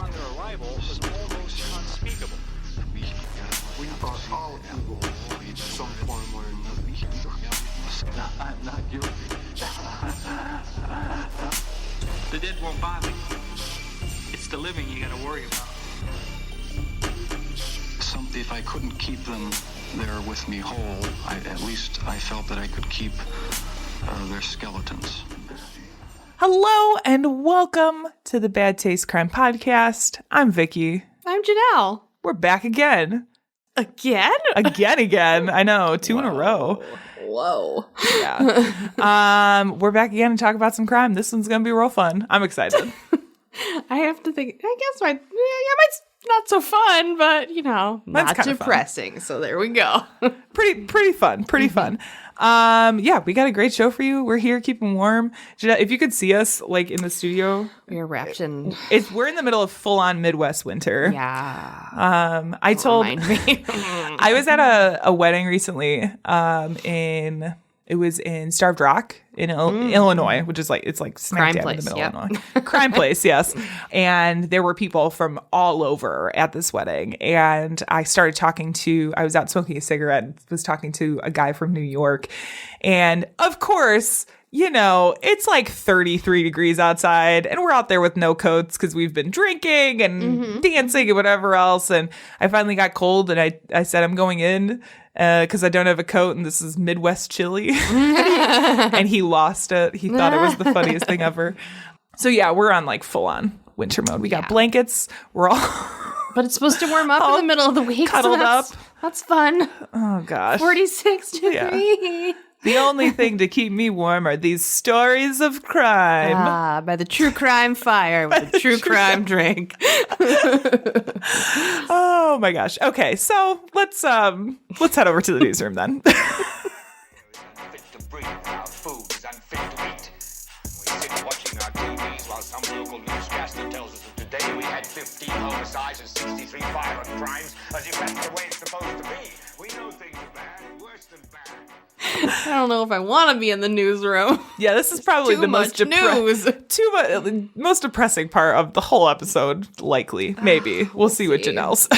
upon their arrival was almost unspeakable. We thought all evil in some form or another. I'm not guilty. The dead won't bother you. It's the living you gotta worry about. If I couldn't keep them there with me whole, at least I felt that I could keep their skeletons. Hello and welcome to the Bad Taste Crime Podcast. I'm Vicky. I'm Janelle. We're back again. Again? Again. I know, two in a row. Whoa. Yeah. We're back again to talk about some crime. This one's going to be real fun. I'm excited. I have to think, I guess mine's not so fun, but, not depressing. Fun. So there we go. Pretty fun. Yeah, we got a great show for you. We're here keeping warm. If you could see us like in the studio. We're wrapped in. We're in the middle of full on Midwest winter. Yeah. I was at a wedding recently it was in Starved Rock in Illinois, which is it's like smack dab in the middle of Illinois. Crime place, yes. And there were people from all over at this wedding. And I started I was out smoking a cigarette and was talking to a guy from New York. And of course, it's like 33 degrees outside and we're out there with no coats because we've been drinking and dancing and whatever else. And I finally got cold and I said, I'm going in because I don't have a coat and this is Midwest chilly. And he lost it. He thought it was the funniest thing ever. So yeah, we're on like full on winter mode. We got blankets. We're all... But it's supposed to warm up in the middle of the week. Cuddled up. That's fun. Oh gosh. 46 degrees. Yeah. The only thing to keep me warm are these stories of crime. By the true crime fire with a true crime drink. Oh my gosh. Okay, so let's head over to the newsroom then. Unfit to breathe, our food is unfit to eat. We sit watching our TVs while some local newscaster tells us that today we had 15 homicides and 63 violent crimes, as if that's the way it's supposed to be. We know things are bad, worse than bad. I don't know if I want to be in the newsroom. Yeah, this is probably the most most depressing part of the whole episode, likely. Maybe. We'll see with Janelle's.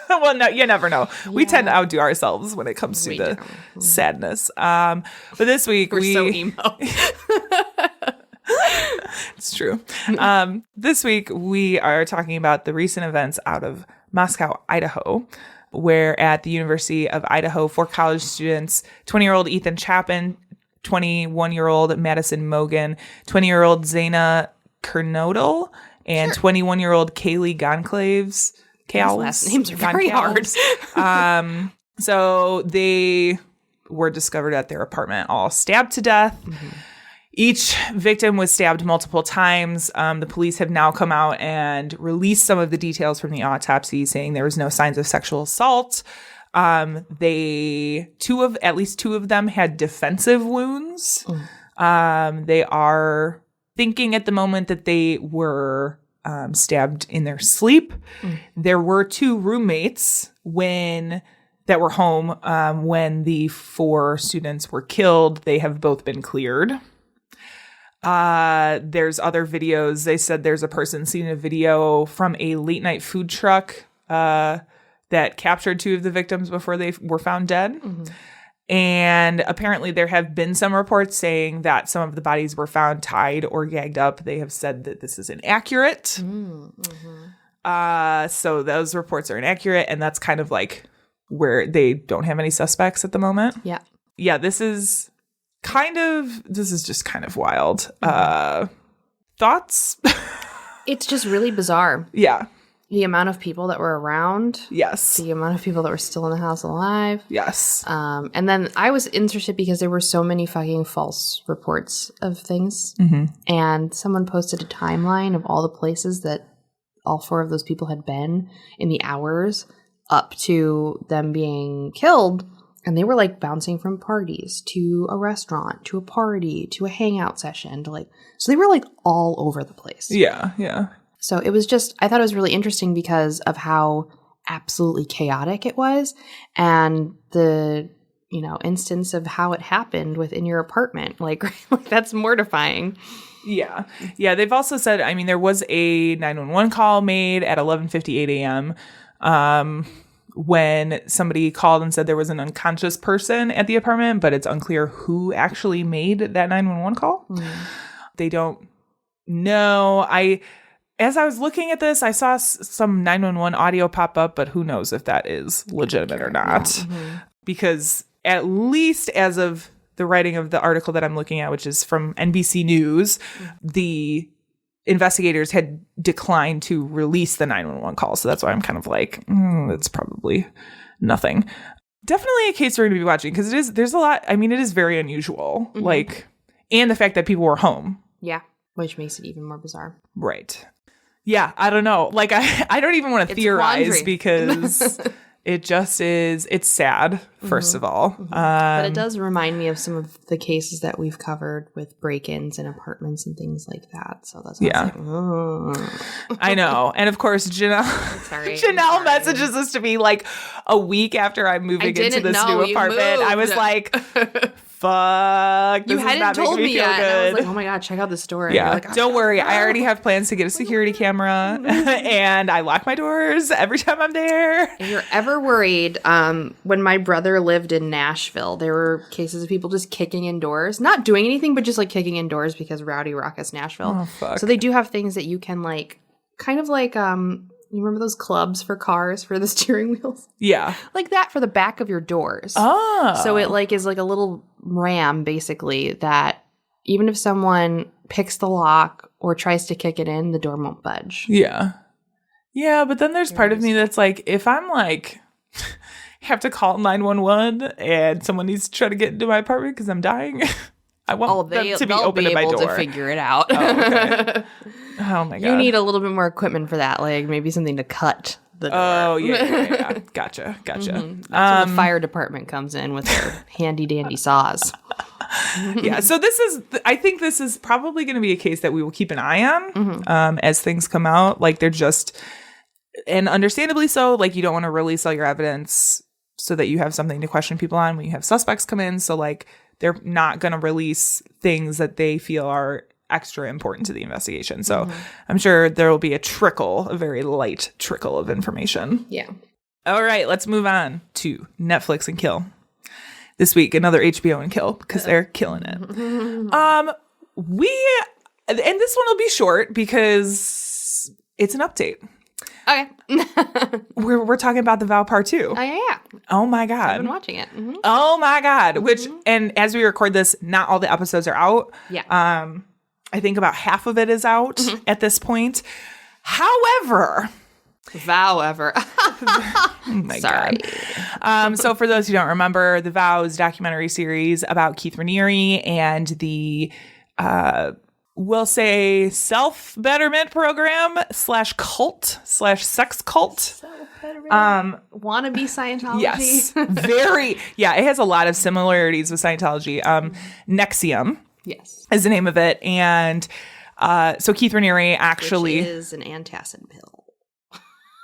Well, no, you never know. Yeah. We tend to outdo ourselves when it comes to the sadness. But this week we're so emo. It's true. This week we are talking about the recent events out of Moscow, Idaho, where at the University of Idaho, 4 college students, 20-year-old Ethan Chapin, 21-year-old Madison Mogan, 20-year-old Zaina Kernodle, and 21-year-old Kaylee Goncalves. Those last names are very hard. So they were discovered at their apartment, all stabbed to death. Mm-hmm. Each victim was stabbed multiple times. The police have now come out and released some of the details from the autopsy, saying there was no signs of sexual assault. At least two of them had defensive wounds. They are thinking at the moment that they were stabbed in their sleep. There were 2 roommates that were home when the 4 students were killed. They have both been cleared. There's other videos. They said there's a person seen a video from a late night food truck that captured 2 of the victims before they were found dead. Mm-hmm. And apparently there have been some reports saying that some of the bodies were found tied or gagged up. They have said that this is inaccurate. Mm-hmm. So those reports are inaccurate, and that's kind of like where they don't have any suspects at the moment. Yeah. Yeah, this is just kind of wild. Thoughts? It's just really bizarre. Yeah. The amount of people that were around. Yes. The amount of people that were still in the house alive. Yes. And then I was interested because there were so many fucking false reports of things. Mm-hmm. And someone posted a timeline of all the places that all 4 of those people had been in the hours up to them being killed. And they were like bouncing from parties to a restaurant, to a party, to a hangout session, so they were like all over the place. Yeah, yeah. So it was I thought it was really interesting because of how absolutely chaotic it was. And the instance of how it happened within your apartment. Like that's mortifying. Yeah. Yeah. They've also said, there was a 911 call made at 11:58 a.m. When somebody called and said there was an unconscious person at the apartment, but it's unclear who actually made that 911 call. They don't know. As I was looking at this, I saw some 911 audio pop up, but who knows if that is legitimate or not. Because at least as of the writing of the article that I'm looking at, which is from NBC News, the investigators had declined to release the 911 call. So that's why I'm kind of like, that's probably nothing. Definitely a case we're going to be watching because there's a lot. It is very unusual. And the fact that people were home. Yeah. Which makes it even more bizarre. Right. Yeah. I don't know. I don't even want to theorize because it just is. It's sad, first of all. But it does remind me of some of the cases that we've covered with break-ins in apartments and things like that. So that's I know. And of course, Janelle messages us to me like a week after I'm moving into this new apartment. I was like, fuck. You hadn't told me yet. And I was like, oh my God, check out the story. Yeah. Like, don't worry. I already have plans to get a security camera and I lock my doors every time I'm there. If you're ever worried, when my brother lived in Nashville, there were cases of people just kicking indoors, not doing anything, but just like kicking indoors because rowdy raucous Nashville. Oh, fuck. So they do have things that you can you remember those clubs for cars for the steering wheels? Yeah. Like that for the back of your doors. Oh. So it is like a little ram basically that even if someone picks the lock or tries to kick it in, the door won't budge. Yeah. Yeah, but then there's part of me that's like, if I'm like have to call 911 and someone needs to try to get into my apartment because I'm dying, I want them to be open to my door. They'll be able to figure it out. Oh, okay. Oh my God. You need a little bit more equipment for that, like maybe something to cut the door. Oh, yeah. Gotcha. That's when the fire department comes in with their handy dandy saws. Yeah, so I think this is probably going to be a case that we will keep an eye on as things come out. Like they're just, and understandably so, like you don't want to release all your evidence so that you have something to question people on when you have suspects come in. So like they're not going to release things that they feel are extra important to the investigation. So I'm sure there will be a very light trickle of information. Yeah. All right, let's move on to Netflix and Kill. This week, another HBO and Kill because they're killing it. And this one will be short because it's an update. Okay. We're talking about The Vow Part 2. Oh, yeah. Oh, my God. I've been watching it. Mm-hmm. Oh, my God. Which, and as we record this, not all the episodes are out. Yeah. I think about half of it is out at this point. However... Oh my Sorry. God. So for those who don't remember, The Vow is a documentary series about Keith Raniere and the, we'll say, self-betterment program / cult / sex cult. Wannabe Scientology. Yes. Very. Yeah, it has a lot of similarities with Scientology. NXIVM. Yes. Is the name of it. And so Keith Raniere actually... Which is an antacid pill.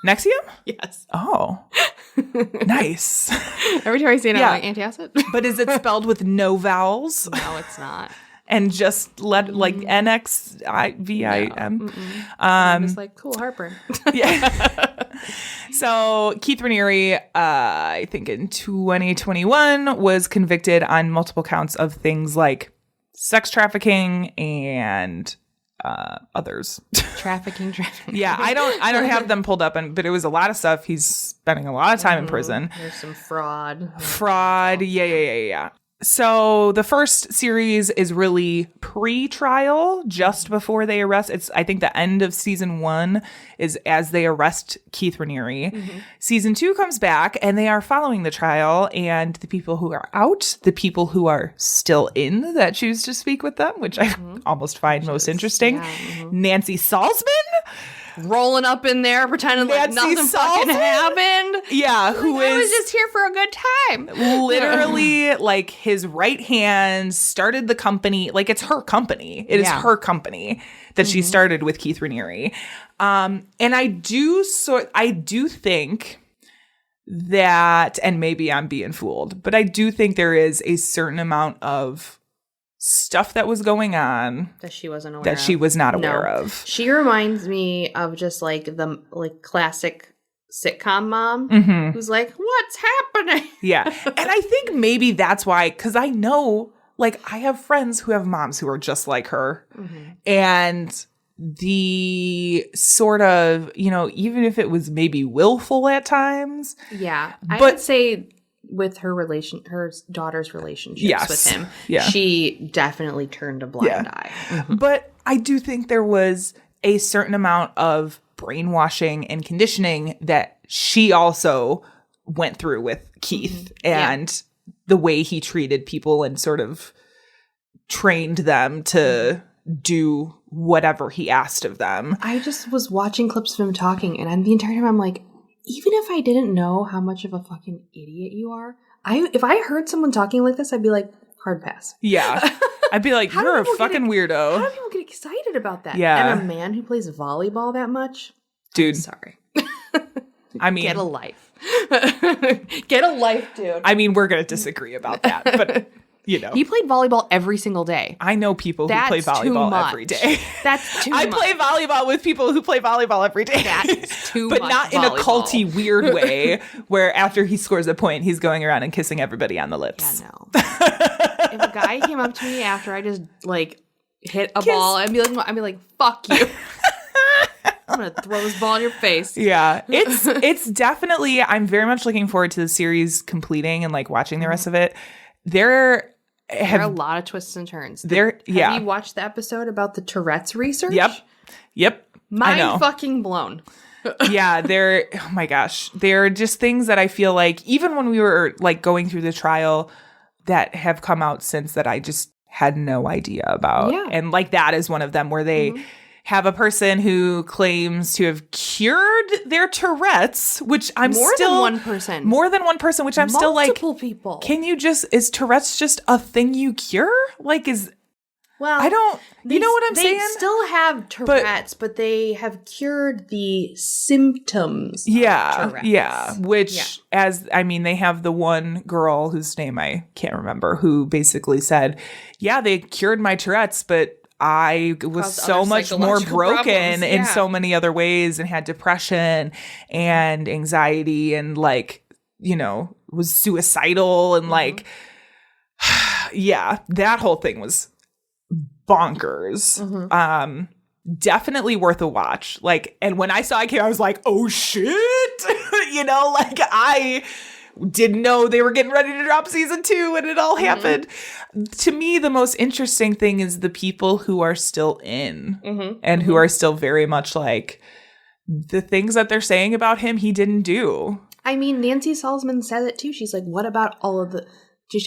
NXIVM? Yes. Oh. Nice. Every time I see it, I'm like, antacid? But is it spelled with no vowels? No, it's not. And just like NXIVM? No. I'm just like, cool, heartburn. Yeah. So Keith Raniere, I think in 2021, was convicted on multiple counts of things like sex trafficking and... others. Trafficking. Yeah, I don't have them pulled up, but it was a lot of stuff. He's spending a lot of time in prison. There's some fraud. Yeah. So the first series is really pre-trial, just before they arrest. I think the end of season 1 is as they arrest Keith Raniere. Season 2 comes back and they are following the trial and the people who are out, the people who are still in that choose to speak with them, which I almost find most interesting. Yeah, Nancy Salzman. Rolling up in there, pretending like nothing fucking happened. Yeah, I was just here for a good time. Literally, like his right hand started the company. Like it's her company. It is her company that she started with Keith Raniere. And I do think that, and maybe I'm being fooled, but I do think there is a certain amount of stuff that was going on that she wasn't aware that of. she was not aware of. She reminds me of just like the classic sitcom mom who's like, what's happening? Yeah. And I think maybe that's why, because I know, like, I have friends who have moms who are just like her. And the sort of, even if it was maybe willful at times. Yeah. I but would say with her daughter's relationships with him, she definitely turned a blind eye. But I do think there was a certain amount of brainwashing and conditioning that she also went through with Keith and the way he treated people and sort of trained them to do whatever he asked of them. I just was watching clips of him talking, and the entire time I'm like, even if I didn't know how much of a fucking idiot you are, if I heard someone talking like this, I'd be like, hard pass. Yeah. I'd be like, you're a fucking weirdo. How do people get excited about that? Yeah. And a man who plays volleyball that much? Dude. I'm sorry. I mean, get a life. Get a life, dude. I mean, we're going to disagree about that, but He played volleyball every single day. I know people who play volleyball every day. That's too much. I play volleyball with people who play volleyball every day. That's too but much. But not in a culty, weird way where after he scores a point, he's going around and kissing everybody on the lips. Yeah, no. If a guy came up to me after I just hit a ball, I'd be like, fuck you. I'm gonna throw this ball in your face. Yeah, it's definitely. I'm very much looking forward to the series completing and watching the rest of it. There are a lot of twists and turns. Have you watched the episode about the Tourette's research? Yep. Mind fucking blown. Yeah, oh my gosh. They're just things that I feel like, even when we were going through the trial, that have come out since that I just had no idea about. Yeah. And that is one of them where they have a person who claims to have cured their Tourette's, which I'm more still... More than one person, which I'm still like... Multiple people. Is Tourette's just a thing you cure? Well, I don't... You know what I'm saying? They still have Tourette's, but they have cured the symptoms of Tourette's. Yeah. Which, they have the one girl whose name I can't remember, who basically said, yeah, they cured my Tourette's, but I was so much more broken in so many other ways and had depression and anxiety and was suicidal and that whole thing was bonkers. Definitely worth a watch. And when I saw it came, I was like, oh shit. I didn't know they were getting ready to drop season 2 and it all happened. To me, the most interesting thing is the people who are still in and who are still very much the things that they're saying about him, he didn't do. I mean, Nancy Salzman said it too. She's like, what about all of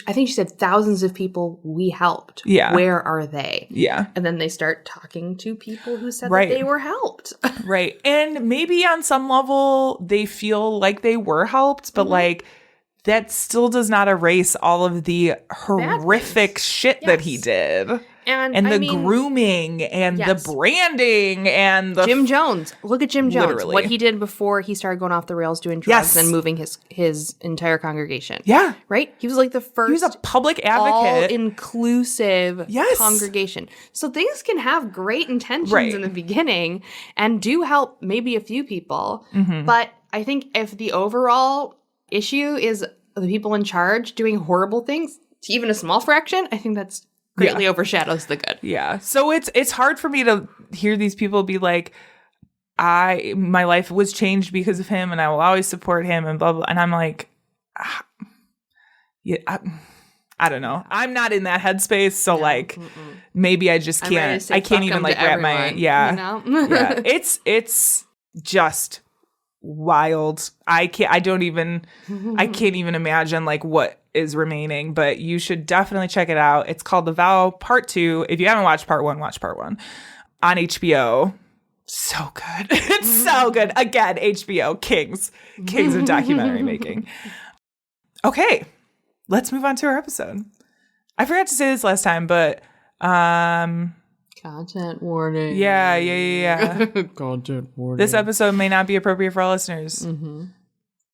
I think she said thousands of people we helped. Yeah. Where are they? Yeah. And then they start talking to people who said that they were helped. Right. And maybe on some level they feel like they were helped, but that still does not erase all of the horrific shit that he did. And the grooming and the branding and the... Jim Jones. Look at Jim Jones. Literally. What he did before he started going off the rails doing drugs and moving his entire congregation. Yeah. Right? He was the first... He was a public advocate. All-inclusive congregation. So things can have great intentions in the beginning and do help maybe a few people. But I think if the overall issue is the people in charge doing horrible things, to even a small fraction, I think that's... greatly overshadows the good. Yeah. So it's hard for me to hear these people be like, my life was changed because of him and I will always support him and blah, blah. And I'm like, I don't know. I'm not in that headspace. So maybe I just can't, I can't even wrap my, It's just wild. I can't even imagine what is remaining, but you should definitely check it out. It's called The Vow Part 2. If you haven't watched Part 1, watch Part 1 on HBO. So good. It's so good. Again, HBO, kings of documentary making. Okay, let's move on to our episode. I forgot to say this last time, but content warning. Yeah. Content warning. This episode may not be appropriate for all listeners.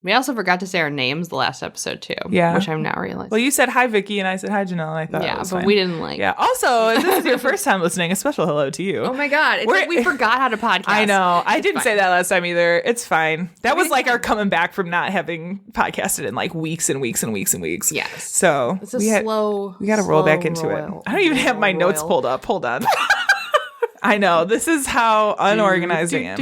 We also forgot to say our names the last episode, too. Yeah. Which I'm now realizing. Well, you said hi, Vicky, and I said hi, Janelle, and I thought yeah, it was but fine. we didn't like. Yeah. Also, if this is your first time listening, a special hello to you. Oh my God. It's like we forgot how to podcast. I know. I It's didn't say fine. that last time either. It's fine. That was like fine. our coming back from not having podcasted in like weeks and weeks and weeks and weeks. Yes. So It's a slow. we got to roll slow back into royal- it. I don't even have my notes royal. pulled up. Hold on. I know. This is how unorganized I am.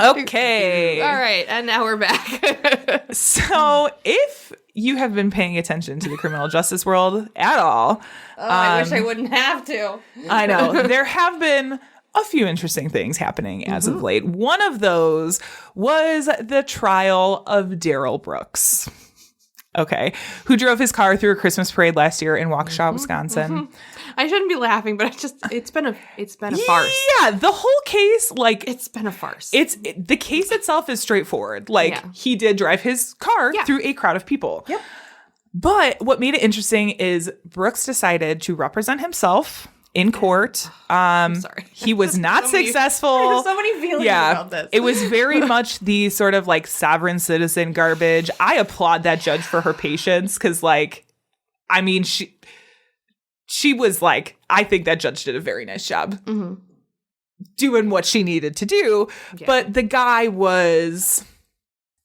Okay. All right. And now we're back. So if you have been paying attention to the criminal justice world at all, I wish I wouldn't have to. I know there have been a few interesting things happening as of late. One of those was the trial of Daryl Brooks. Okay, who drove his car through a Christmas parade last year in Waukesha, Wisconsin. I shouldn't be laughing, but it's been a farce. Yeah, the whole case, like It's been a farce. the case itself is straightforward. Like Yeah. he did drive his car Yeah. through a crowd of people. Yep. But what made it interesting is Brooks decided to represent himself in court. sorry. He was not So many- successful. There's so many feelings about this. It was very much the sort of like sovereign citizen garbage. I applaud that judge for her patience because, like, I mean, she was like, I think that judge did a very nice job doing what she needed to do. Yeah. But the guy was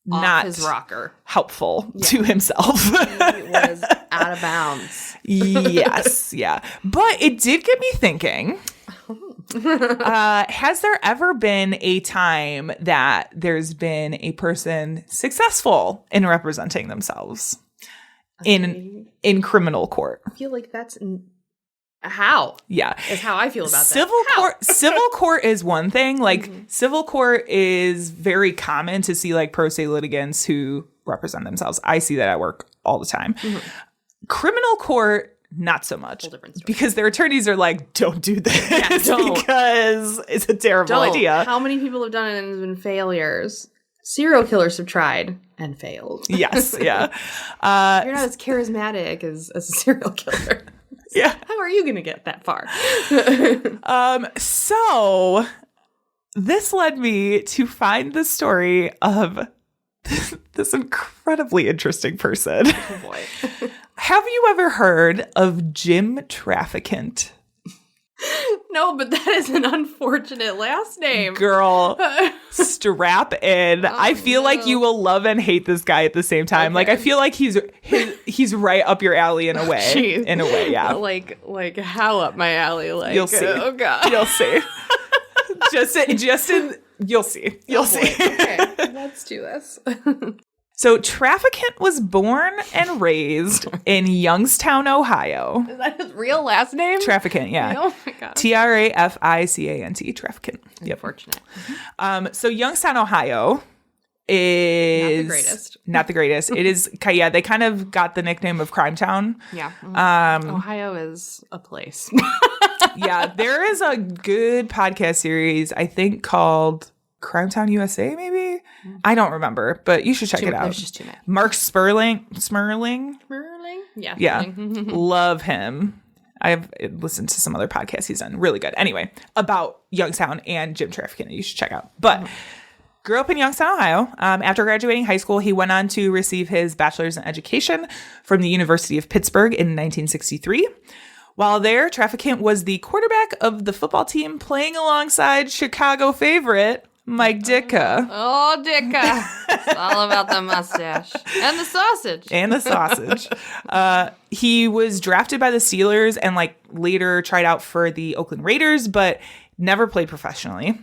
Off not his rocker. helpful to himself. It was out of bounds. Yes, yeah. But it did get me thinking. Has there ever been a time that there's been a person successful in representing themselves in criminal court? I feel like that's how Yeah. is how I feel about Civil that. How? court civil court is one thing. Like civil court is very common to see like pro se litigants who represent themselves. I see that at work all the time. Criminal court, not so much. different story. Because their attorneys are like, don't do this don't. because it's a terrible Don't. idea. How many people have done it and there's been failures? Serial killers have tried and failed. Yes, yeah. You're not as charismatic as a serial killer. Yeah. How are you going to get that far? So this led me to find the story of this incredibly interesting person. Oh boy. Have you ever heard of Jim Trafficant? No, but that is an unfortunate last name. Girl, strap in. I feel like you will love and hate this guy at the same time. Like I feel like he's right up your alley in a way. Jeez. In a way, yeah. Like how up my alley? Like You'll see. Oh god. You'll see. You'll see. You'll see. Okay, let's do this. So Trafficant was born and raised in Youngstown, Ohio. Is that his real last name? Trafficant, yeah. Oh my god. Trafficant. Trafficant. Yep. Unfortunate. So Youngstown, Ohio is not the greatest. It is, yeah, they kind of got the nickname of Crime Town. Yeah. Ohio is a place. Yeah, there is a good podcast series, I think, called Crime Town USA, maybe? I don't remember, but you should check it out. There's just too many. Mark Smirling? Yeah. Yeah. Love him. I've listened to some other podcasts he's done. Really good. Anyway, about Youngstown and Jim Trafficant, you should check out. But grew up in Youngstown, Ohio. After graduating high school, he went on to receive his bachelor's in education from the University of Pittsburgh in 1963. While there, Trafficant was the quarterback of the football team playing alongside Chicago favorite Mike Ditka. Oh, Dicka. It's all about the mustache. And the sausage. And the sausage. He was drafted by the Steelers and like later tried out for the Oakland Raiders, but never played professionally.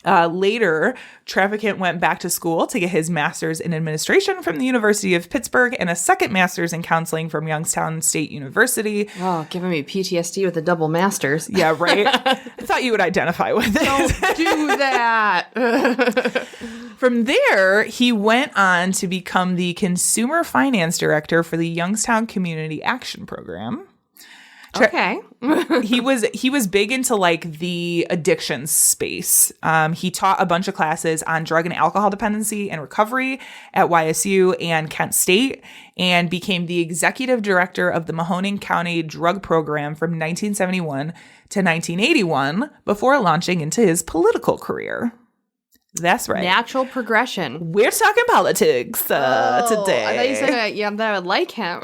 Later, Trafficant went back to school to get his master's in administration from the University of Pittsburgh and a second master's in counseling from Youngstown State University. Oh, giving me PTSD with a double master's. Yeah, right? I thought you would identify with it. Don't do that. From there, he went on to become the consumer finance director for the Youngstown Community Action Program. Okay. He was big into like the addiction space. He taught a bunch of classes on drug and alcohol dependency and recovery at YSU and Kent State, and became the executive director of the Mahoning County Drug Program from 1971 to 1981 before launching into his political career. That's right. Natural progression. We're talking politics today. I thought you said that I would like him.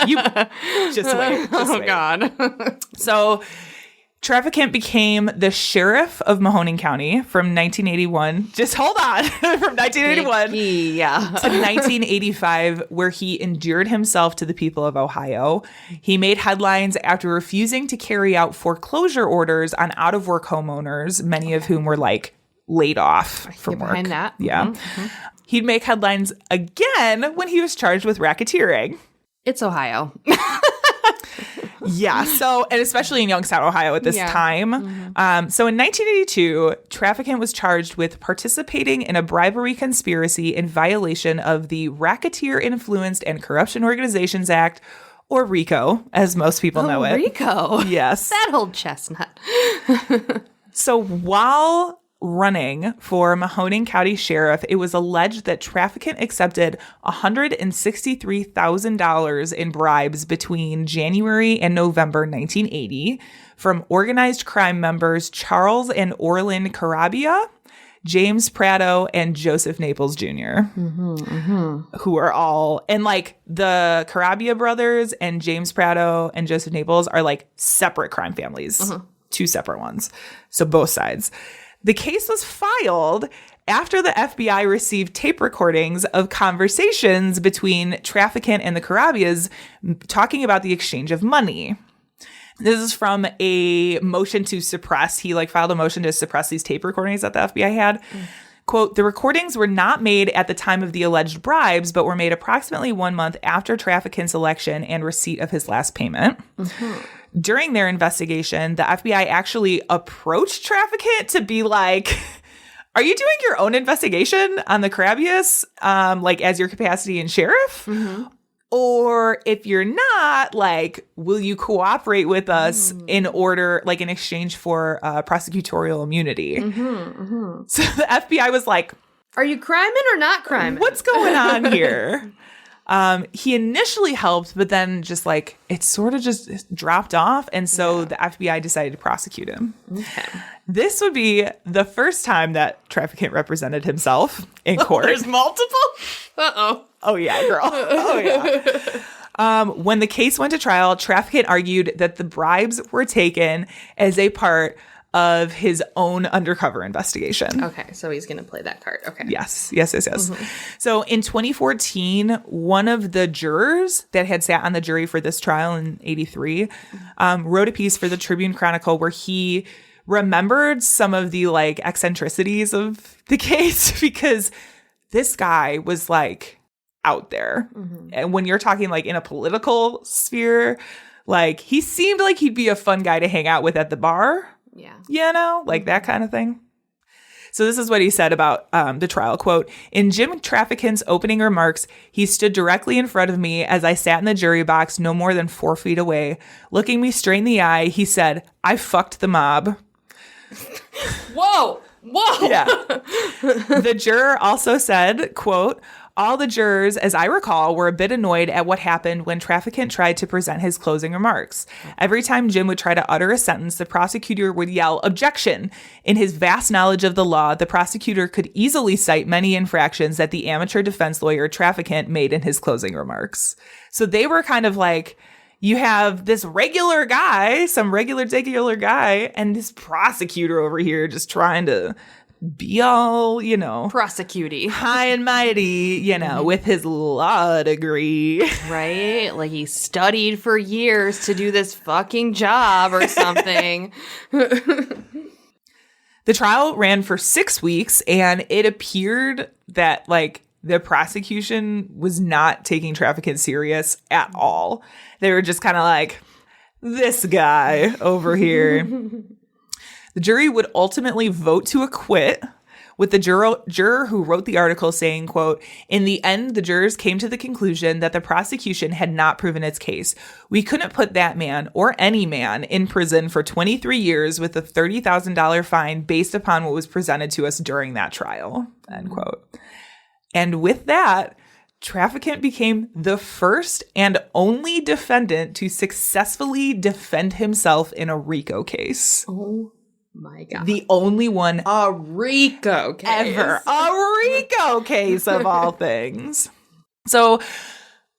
You just wait. Wait. God. So Traficant became the sheriff of Mahoning County from 1981. Just hold on. From 1981 Yeah. to 1985, where he endeared himself to the people of Ohio. He made headlines after refusing to carry out foreclosure orders on out-of-work homeowners, many of whom were like laid off from work. Behind that. Yeah. Mm-hmm. He'd make headlines again when he was charged with racketeering. It's Ohio. Yeah. So, and especially in Youngstown, Ohio at this time. Mm-hmm. So in 1982, Traficant was charged with participating in a bribery conspiracy in violation of the Racketeer Influenced and Corruption Organizations Act, or RICO, as most people know it. RICO. Yes. That old chestnut. So while running for Mahoning County Sheriff, it was alleged that Traficant accepted $163,000 in bribes between January and November 1980 from organized crime members Charles and Orlin Carabia, James Prado, and Joseph Naples Jr., who are all, and like the Carabia brothers and James Prado and Joseph Naples are like separate crime families, two separate ones. So both sides. The case was filed after the FBI received tape recordings of conversations between Traficant and the Carabias talking about the exchange of money. This is from a motion to suppress. He filed a motion to suppress these tape recordings that the FBI had. Quote, the recordings were not made at the time of the alleged bribes, but were made approximately 1 month after Traficant's election and receipt of his last payment. During their investigation, the FBI actually approached Traficant to be like, are you doing your own investigation on the Carabias, as your capacity in sheriff? Or if you're not, will you cooperate with us in order, in exchange for prosecutorial immunity? So the FBI was like, are you criming or not criming? What's going on here? He initially helped, but then just it sort of just dropped off. And so the FBI decided to prosecute him. Okay. This would be the first time that Traficant represented himself in court. There's multiple? Uh-oh. Oh, yeah, girl. Oh, yeah. When the case went to trial, Traficant argued that the bribes were taken as a part of his own undercover investigation. Okay, so he's going to play that card. Okay. Yes. So in 2014, one of the jurors that had sat on the jury for this trial in 83 wrote a piece for the Tribune Chronicle where he remembered some of the eccentricities of the case because this guy was out there. And when you're talking in a political sphere, he seemed like he'd be a fun guy to hang out with at the bar. Yeah. That kind of thing. So this is what he said about the trial. Quote, in Jim Traficant's opening remarks, he stood directly in front of me as I sat in the jury box no more than 4 feet away. Looking me straight in the eye, he said, I fucked the mob. Whoa. Yeah. The juror also said, quote, all the jurors, as I recall, were a bit annoyed at what happened when Traficant tried to present his closing remarks. Every time Jim would try to utter a sentence, the prosecutor would yell, objection. In his vast knowledge of the law, the prosecutor could easily cite many infractions that the amateur defense lawyer Traficant made in his closing remarks. So they were kind of you have this regular guy, some regular guy, and this prosecutor over here just trying to be all, prosecutey, high and mighty, with his law degree. Right? He studied for years to do this fucking job or something. The trial ran for 6 weeks, and it appeared that, the prosecution was not taking Traficant serious at all. They were just kind of this guy over here. The jury would ultimately vote to acquit, with the juror who wrote the article saying, quote, in the end, the jurors came to the conclusion that the prosecution had not proven its case. We couldn't put that man or any man in prison for 23 years with a $30,000 fine based upon what was presented to us during that trial, end quote. And with that, Traficant became the first and only defendant to successfully defend himself in a RICO case. Oh My God. The only one A RICO case. ever. A RICO case of all things. So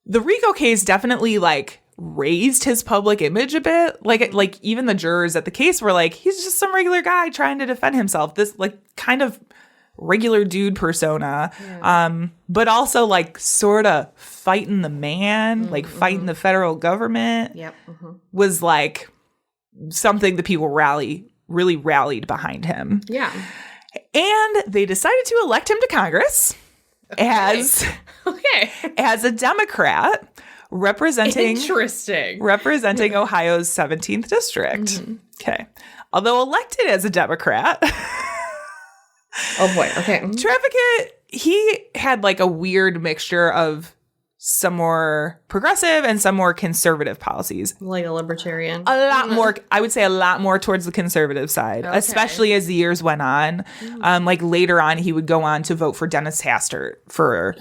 the RICO case definitely like raised his public image a bit. Like even the jurors at the case were like, he's just some regular guy trying to defend himself. This like kind of regular dude persona. Yeah. But also like sort of fighting the man, like fighting the federal government. Yep. Was like something that people really rallied behind him. Yeah. And they decided to elect him to Congress as a Democrat representing Ohio's 17th district. Okay. Although elected as a Democrat. Oh boy. Okay. Traficant, he had like a weird mixture of some more progressive and some more conservative policies. Like a libertarian. A lot more, I would say a lot more towards the conservative side, especially as the years went on. Like later on, he would go on to vote for Dennis Hastert for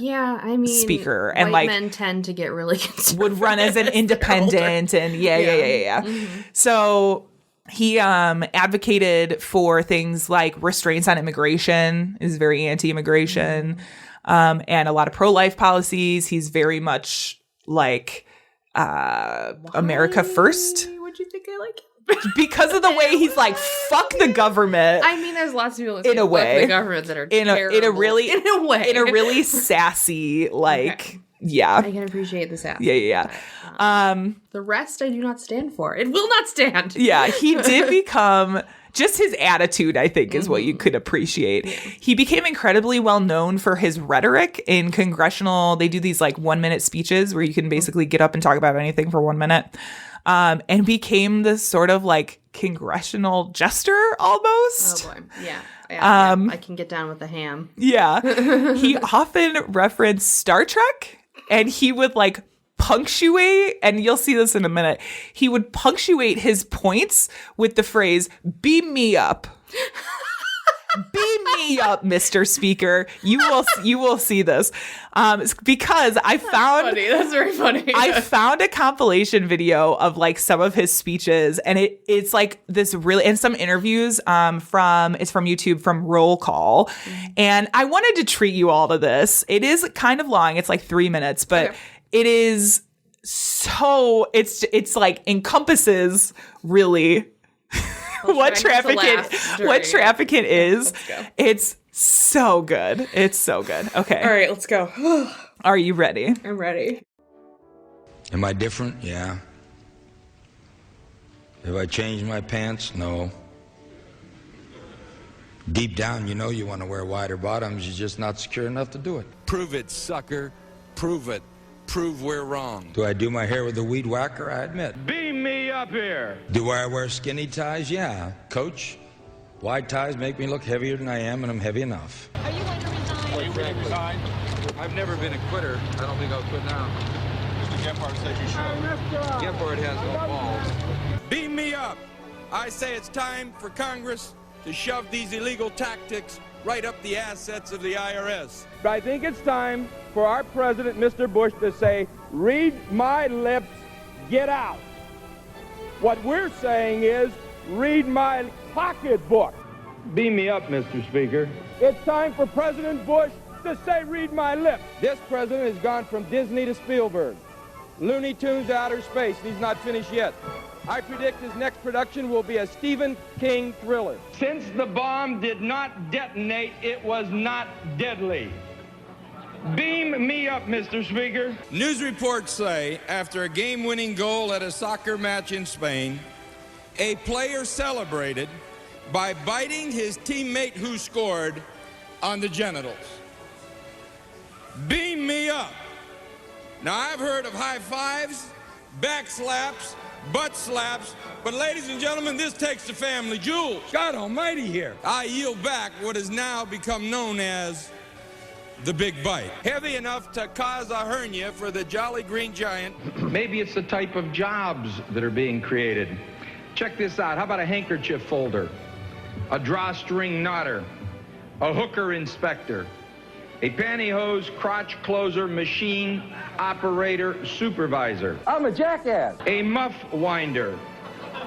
speaker. And white like men tend to get really conservative. Would run as an independent and yeah. So he advocated for things like restraints on immigration, is very anti-immigration. And a lot of pro-life policies. He's very much like America first. Would you think I like him? Because of the way he's like, fuck the government. I mean, there's lots of people that in a way, fuck the government that are in a really sassy, like, yeah. I can appreciate the sass. Yeah. But, the rest I do not stand for. It will not stand. Yeah, he did become... Just his attitude, I think, is what you could appreciate. Yeah. He became incredibly well known for his rhetoric in congressional. They do these like 1-minute speeches where you can basically get up and talk about anything for 1 minute. And became this sort of like congressional jester almost. Oh boy. Yeah. I can get down with the ham. Yeah. He often referenced Star Trek, and he would like punctuate, and you'll see this in a minute, he would punctuate his points with the phrase, beam me up. Beam me up, Mr. Speaker. You will see this. Because that's very funny. I found a compilation video of like some of his speeches, and it's like this really, and some interviews it's from YouTube, from Roll Call. And I wanted to treat you all to this. It is kind of long. It's like 3 minutes, but it is so, it's like encompasses really what trafficking is. It's so good. It's so good. Okay. All right, let's go. Are you ready? I'm ready. Am I different? Yeah. Have I changed my pants? No. Deep down, you know you want to wear wider bottoms. You're just not secure enough to do it. Prove it, sucker. Prove it. Prove we're wrong. Do I do my hair with a weed whacker? I admit. Beam me up here. Do I wear skinny ties? Yeah. Coach, wide ties make me look heavier than I am, and I'm heavy enough. Are you going to resign? Are you going to resign? I've never been a quitter. I don't think I'll quit now. Mr. Gephardt says you should. Gephardt has no balls. Beam me up. I say it's time for Congress to shove these illegal tactics right up the assets of the IRS. But I think it's time for our president, Mr. Bush, to say, read my lips, get out. What we're saying is, read my pocketbook. Beam me up, Mr. Speaker. It's time for President Bush to say, read my lips. This president has gone from Disney to Spielberg. Looney Tunes to outer space, and he's not finished yet. I predict his next production will be a Stephen King thriller. Since the bomb did not detonate, it was not deadly. Beam me up, Mr. Speaker. News reports say, after a game-winning goal at a soccer match in Spain, a player celebrated by biting his teammate who scored on the genitals. Beam me up. Now, I've heard of high fives, back slaps, butt slaps, but ladies and gentlemen, this takes the family jewels. God almighty here. I yield back what has now become known as the big bite. Heavy enough to cause a hernia for the Jolly Green Giant. Maybe it's the type of jobs that are being created. Check this out. How about a handkerchief folder, a drawstring knotter, a hooker inspector, a pantyhose crotch closer machine operator supervisor. I'm a jackass. A muff winder,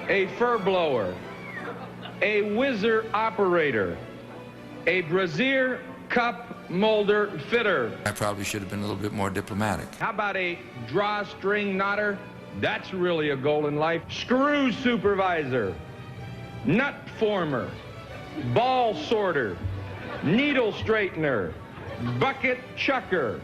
a fur blower, a whizzer operator, a brazier cup molder fitter. I probably should have been a little bit more diplomatic. How about a drawstring knotter? That's really a goal in life. Screw supervisor, nut former, ball sorter, needle straightener, bucket chucker,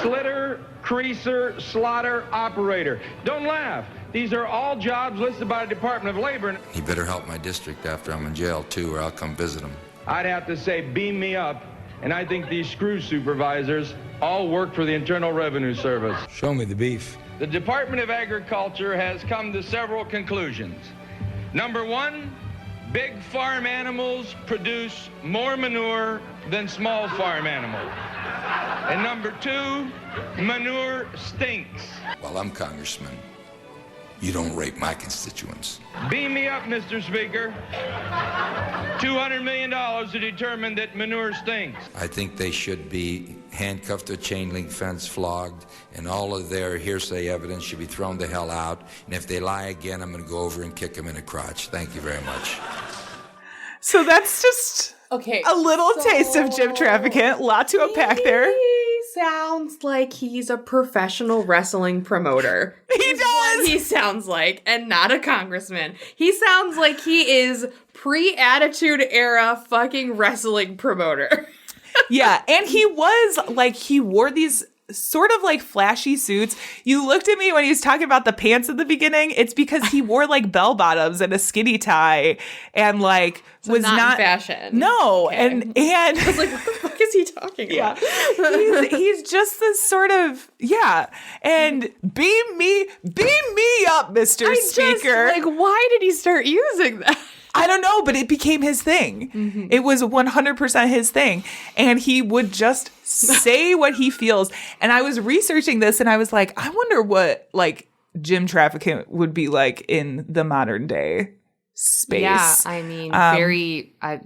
slitter, creaser, slaughter operator. Don't laugh. These are all jobs listed by the Department of Labor. He better help my district after I'm in jail, too, or I'll come visit him. I'd have to say, beam me up. And I think these screw supervisors all work for the Internal Revenue Service. Show me the beef. The Department of Agriculture has come to several conclusions. Number one, big farm animals produce more manure than small farm animals. And number two, manure stinks. While I'm congressman, you don't rape my constituents. Beam me up, Mr. Speaker. $200 million to determine that manure stinks. I think they should be handcuffed to a chain link fence, flogged, and all of their hearsay evidence should be thrown the hell out. And if they lie again, I'm going to go over and kick them in the crotch. Thank you very much. So that's just a little taste of Jim Traficant. A lot to unpack there. He sounds like he's a professional wrestling promoter. He does. He sounds like, and not a congressman. He sounds like he is pre-Attitude Era fucking wrestling promoter. Yeah, and he was like, he wore these sort of like flashy suits. You looked at me when he was talking about the pants at the beginning. It's because he wore like bell bottoms and a skinny tie and like So was not in fashion. No, Okay. and I was like, what the fuck is he talking about? he's just this sort of and beam me up, Mr. Speaker. Like, why did he start using that? I don't know, but it became his thing. Mm-hmm. It was 100% his thing. And he would just say what he feels. And I was researching this and I was like, I wonder what like Jim Traficant would be like in the modern day space. Yeah, I mean,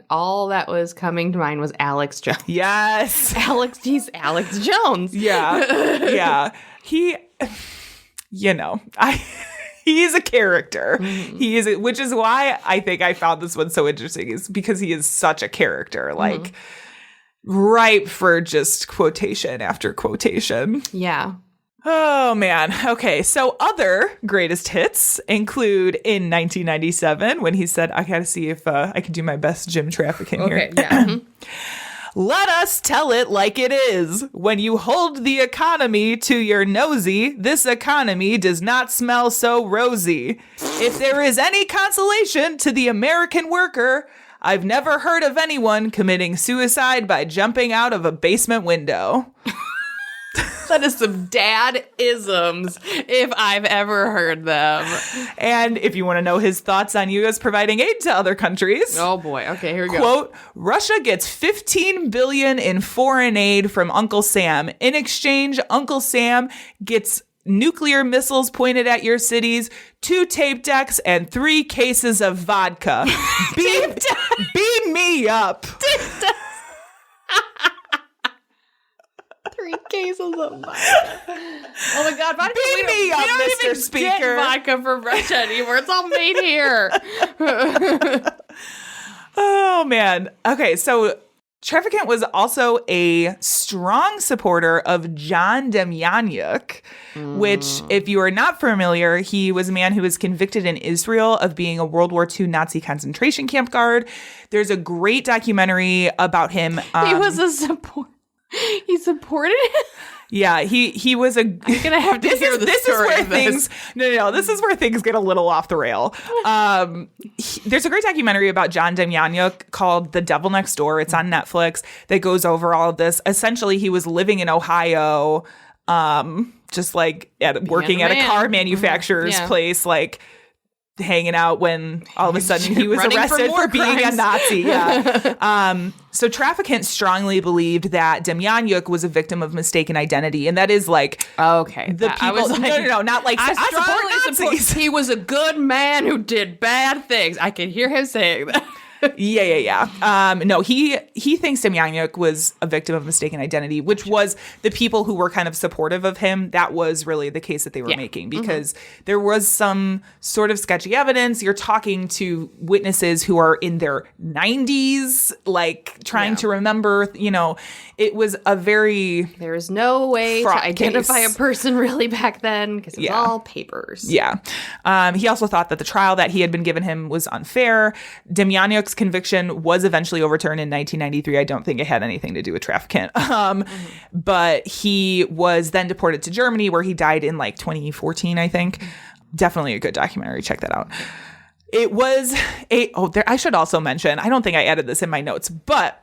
all that was coming to mind was Alex Jones. Yes. He's Alex Jones. Yeah. Yeah. He, he's a character. Mm-hmm. He is, which is why I think I found this one so interesting, is because he is such a character, like ripe for just quotation after quotation. Yeah. Oh, man. Okay. So other greatest hits include in 1997 when he said, I got to see if I could do my best Jim Traficant here. Okay. Yeah. Let us tell it like it is. When you hold the economy to your nosy, this economy does not smell so rosy. If there is any consolation to the American worker, I've never heard of anyone committing suicide by jumping out of a basement window. That is some dad-isms, if I've ever heard them. And if you want to know his thoughts on U.S. providing aid to other countries. Oh, boy. Okay, here we go. Quote, Russia gets $15 billion in foreign aid from Uncle Sam. In exchange, Uncle Sam gets nuclear missiles pointed at your cities, 2 tape decks, and 3 cases of vodka. Beam me up. 3 cases of vodka. Oh my God, vodka! Beam me up, Mr. Speaker. Get vodka from Russia anymore. It's all made here. Oh man. Okay, so Traficant was also a strong supporter of John Demjanjuk, which, if you are not familiar, he was a man who was convicted in Israel of being a World War II Nazi concentration camp guard. There's a great documentary about him. He was a support. He supported it? Yeah, he was a. I'm gonna have to hear the story of this. No. This is where things get a little off the rail. There's a great documentary about John Demjanjuk called "The Devil Next Door." It's on Netflix. That goes over all of this. Essentially, he was living in Ohio, just like working at a car manufacturer's place, like hanging out when all of a sudden he was arrested for being a Nazi. Yeah. So Traficant strongly believed that Demjanjuk was a victim of mistaken identity. And that is like, okay, the people, I was like, no, not like, I strongly support. He was a good man who did bad things. I can hear him saying that. Yeah. No, he thinks Demjanjuk was a victim of mistaken identity, which was the people who were kind of supportive of him. That was really the case that they were making, because there was some sort of sketchy evidence. You're talking to witnesses who are in their 90s, like trying to remember, it was a very There is no way to identify case. a person really back then because it was all papers. Yeah. He also thought that the trial that he had been given him was unfair. Demjanjuk's conviction was eventually overturned in 1993. I don't think it had anything to do with trafficking. But he was then deported to Germany, where he died in like 2014, I think. Definitely a good documentary. Check that out. It was I should also mention, I don't think I added this in my notes, but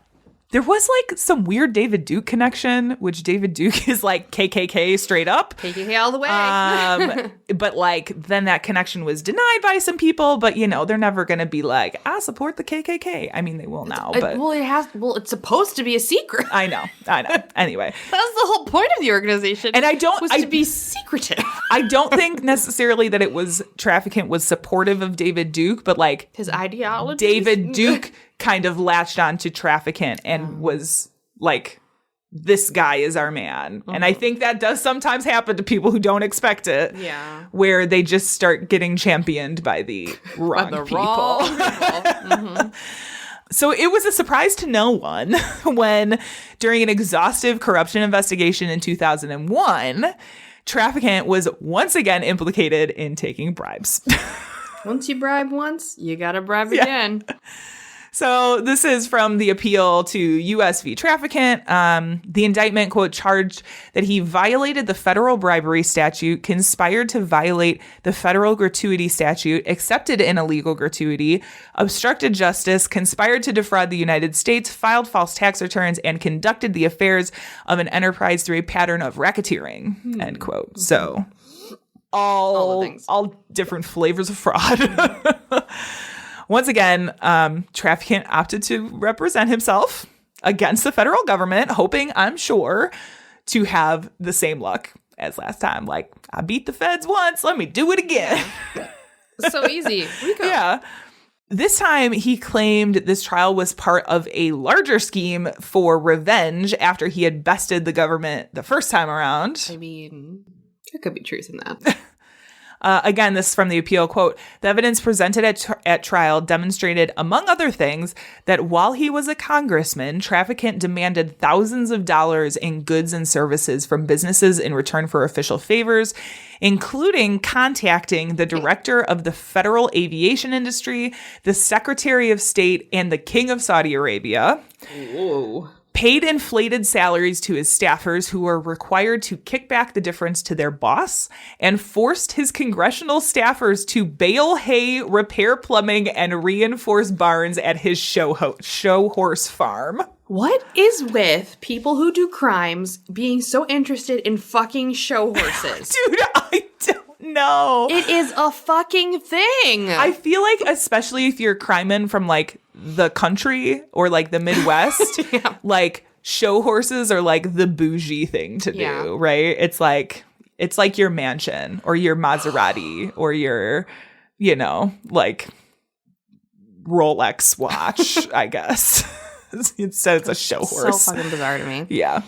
there was like some weird David Duke connection, which David Duke is like KKK straight up. KKK all the way. But like then that connection was denied by some people, but they're never going to be like, I support the KKK. I mean, they will now, but it's supposed to be a secret. I know. Anyway. That's the whole point of the organization. And to be secretive. I don't think necessarily that it was Trafficant was supportive of David Duke, but like his ideology. David Duke kind of latched on to Trafficant and was like, this guy is our man. And I think that does sometimes happen to people who don't expect it. Yeah. Where they just start getting championed by the wrong people. So it was a surprise to no one when, during an exhaustive corruption investigation in 2001, Trafficant was once again implicated in taking bribes. Once you bribe once, you gotta bribe again. So this is from the appeal to U.S. v. Trafficant. The indictment, quote, charged that he violated the federal bribery statute, conspired to violate the federal gratuity statute, accepted an illegal gratuity, obstructed justice, conspired to defraud the United States, filed false tax returns, and conducted the affairs of an enterprise through a pattern of racketeering, end quote. So all different flavors of fraud. Once again, Trafficant opted to represent himself against the federal government, hoping, I'm sure, to have the same luck as last time. Like, I beat the feds once, let me do it again. So easy. Rico. Yeah. This time, he claimed this trial was part of a larger scheme for revenge after he had bested the government the first time around. I mean, there could be truth in that. Again, this is from the appeal, quote, the evidence presented at trial demonstrated, among other things, that while he was a congressman, Trafficant demanded thousands of dollars in goods and services from businesses in return for official favors, including contacting the director of the federal aviation industry, the Secretary of State, and the King of Saudi Arabia. Whoa. Paid inflated salaries to his staffers who were required to kick back the difference to their boss, and forced his congressional staffers to bale hay, repair plumbing, and reinforce barns at his show horse farm. What is with people who do crimes being so interested in fucking show horses? Dude, I don't know. It is a fucking thing. I feel like, especially if you're a crimeman from like the country or like the Midwest, like show horses are like the bougie thing to do, right? It's like your mansion or your Maserati or your, like Rolex watch, I guess. Instead, it's a show horse. So fucking bizarre to me. Yeah.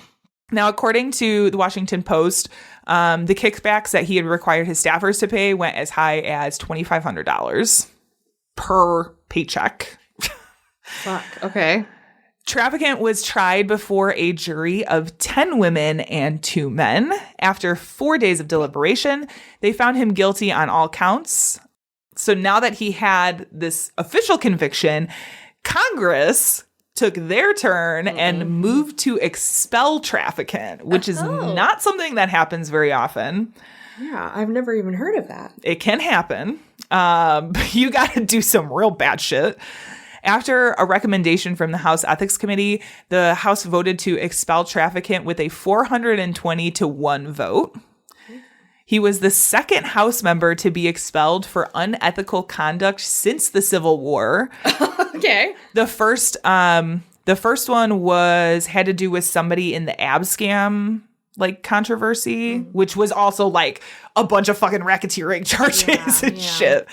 Now, according to the Washington Post, the kickbacks that he had required his staffers to pay went as high as $2,500 per paycheck. Fuck. Okay. Trafficant was tried before a jury of 10 women and 2 men. After 4 days of deliberation, they found him guilty on all counts. So now that he had this official conviction, Congress took their turn and moved to expel Trafficant, which is not something that happens very often. Yeah, I've never even heard of that. It can happen. You got to do some real bad shit. After a recommendation from the House Ethics Committee, the House voted to expel Trafficant with a 420-1 vote. He was the second House member to be expelled for unethical conduct since the Civil War. Okay. The first one had to do with somebody in the Abscam controversy, which was also like a bunch of fucking racketeering charges and shit.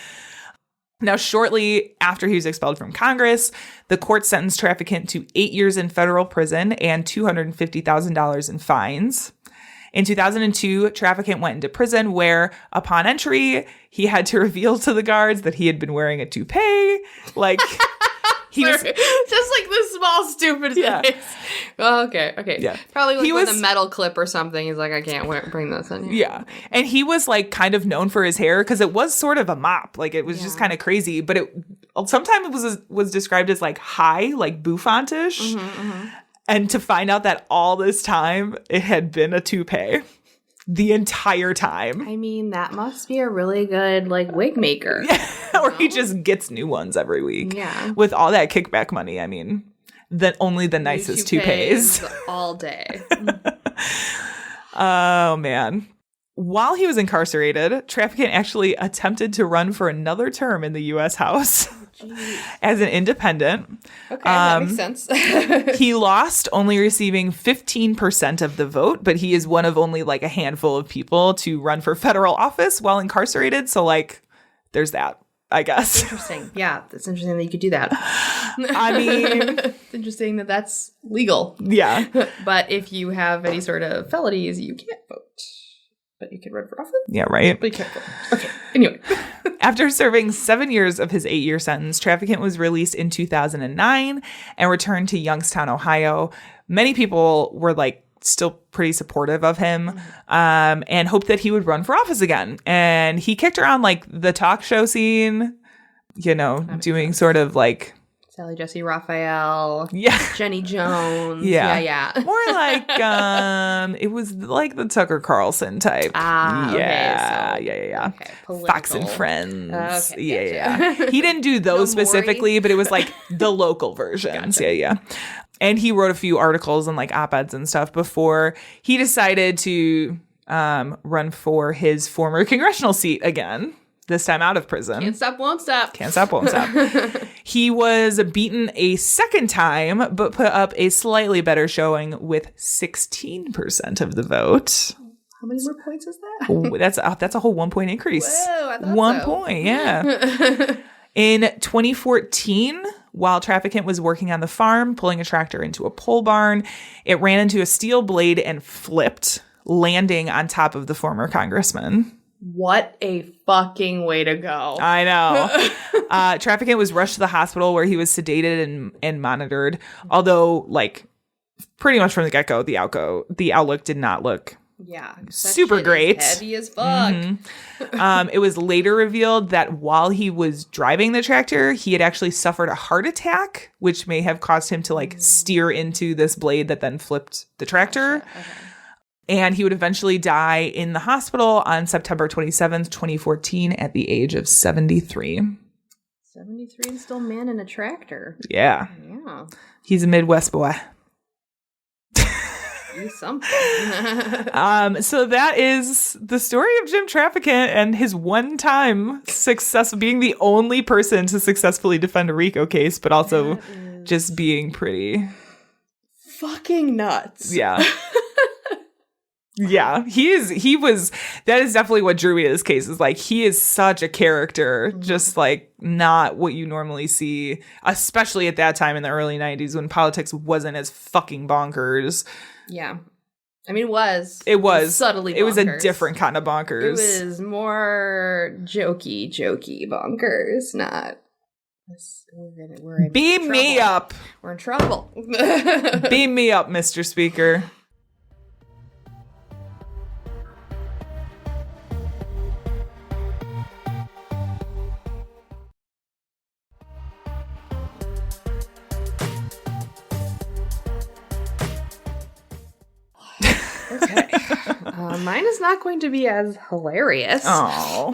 Now, shortly after he was expelled from Congress, the court sentenced Traficant to 8 years in federal prison and $250,000 in fines. In 2002, Traficant went into prison where, upon entry, he had to reveal to the guards that he had been wearing a toupee. Like, he was... Just like the small stupid things. Oh, okay. Yeah. Probably He with was- a metal clip or something. He's like, I can't bring this in here. Yeah. And he was like kind of known for his hair because it was sort of a mop. Like it was just kind of crazy. But sometimes it was described as like high, like bouffantish. And to find out that all this time it had been a toupee the entire time. I mean, that must be a really good like wig maker. Or he just gets new ones every week. Yeah. With all that kickback money. I mean, only the nicest toupees. All day. Oh, man. While he was incarcerated, Traficant actually attempted to run for another term in the U.S. House as an independent. Okay, that makes sense. He lost, only receiving 15% of the vote, but he is one of only like a handful of people to run for federal office while incarcerated. So, like, there's that, I guess. Interesting. Yeah, it's interesting that you could do that. I mean, it's interesting that that's legal. Yeah. But if you have any sort of felonies, you can't vote. But you can run for office? Yeah, right? But you can't vote. Okay, anyway. After serving 7 years of his 8-year sentence, Traficant was released in 2009 and returned to Youngstown, Ohio. Many people were like still pretty supportive of him and hoped that he would run for office again. And he kicked around like the talk show scene, you know, doing sort of like Sally Jesse Raphael. Yeah. Jenny Jones. Yeah. More like it was like the Tucker Carlson type. Okay, Yeah. Okay, Fox and Friends. Okay, Yeah. He didn't do those No specifically, but it was like the local versions. Yeah. And he wrote a few articles and like op-eds and stuff before he decided to run for his former congressional seat again. This time out of prison. Can't stop, won't stop. Can't stop, won't stop. He was beaten a second time, but put up a slightly better showing with 16% of the vote. How many more points is that? That's a whole 1 point increase. Whoa, I thought 1 so. point, yeah. In 2014, while Traficant was working on the farm, pulling a tractor into a pole barn, it ran into a steel blade and flipped, landing on top of the former congressman. What a fucking way to go. I know. Traficant was rushed to the hospital where he was sedated and monitored. Although, like, pretty much from the get-go, the outlook did not look super great. Heavy as fuck. It was later revealed that while he was driving the tractor, he had actually suffered a heart attack, which may have caused him to, like, steer into this blade that then flipped the tractor. Okay. And he would eventually die in the hospital on September 27th, 2014, at the age of 73. 73 and still man in a tractor. Yeah. Yeah. He's a Midwest boy. He's something. So that is the story of Jim Traficant and his one-time success, being the only person to successfully defend a RICO case, but also just being pretty fucking nuts. Yeah. Yeah, that is definitely what drew me to this case, is like, he is such a character, just like not what you normally see, especially at that time in the early 90s when politics wasn't as fucking bonkers. Yeah. I mean, it was subtly bonkers. It was a different kind of bonkers. It was more jokey bonkers, not... We're in Beam trouble. me up. We're in trouble. Beam me up, Mr. Speaker. Okay. Mine is not going to be as hilarious. Oh.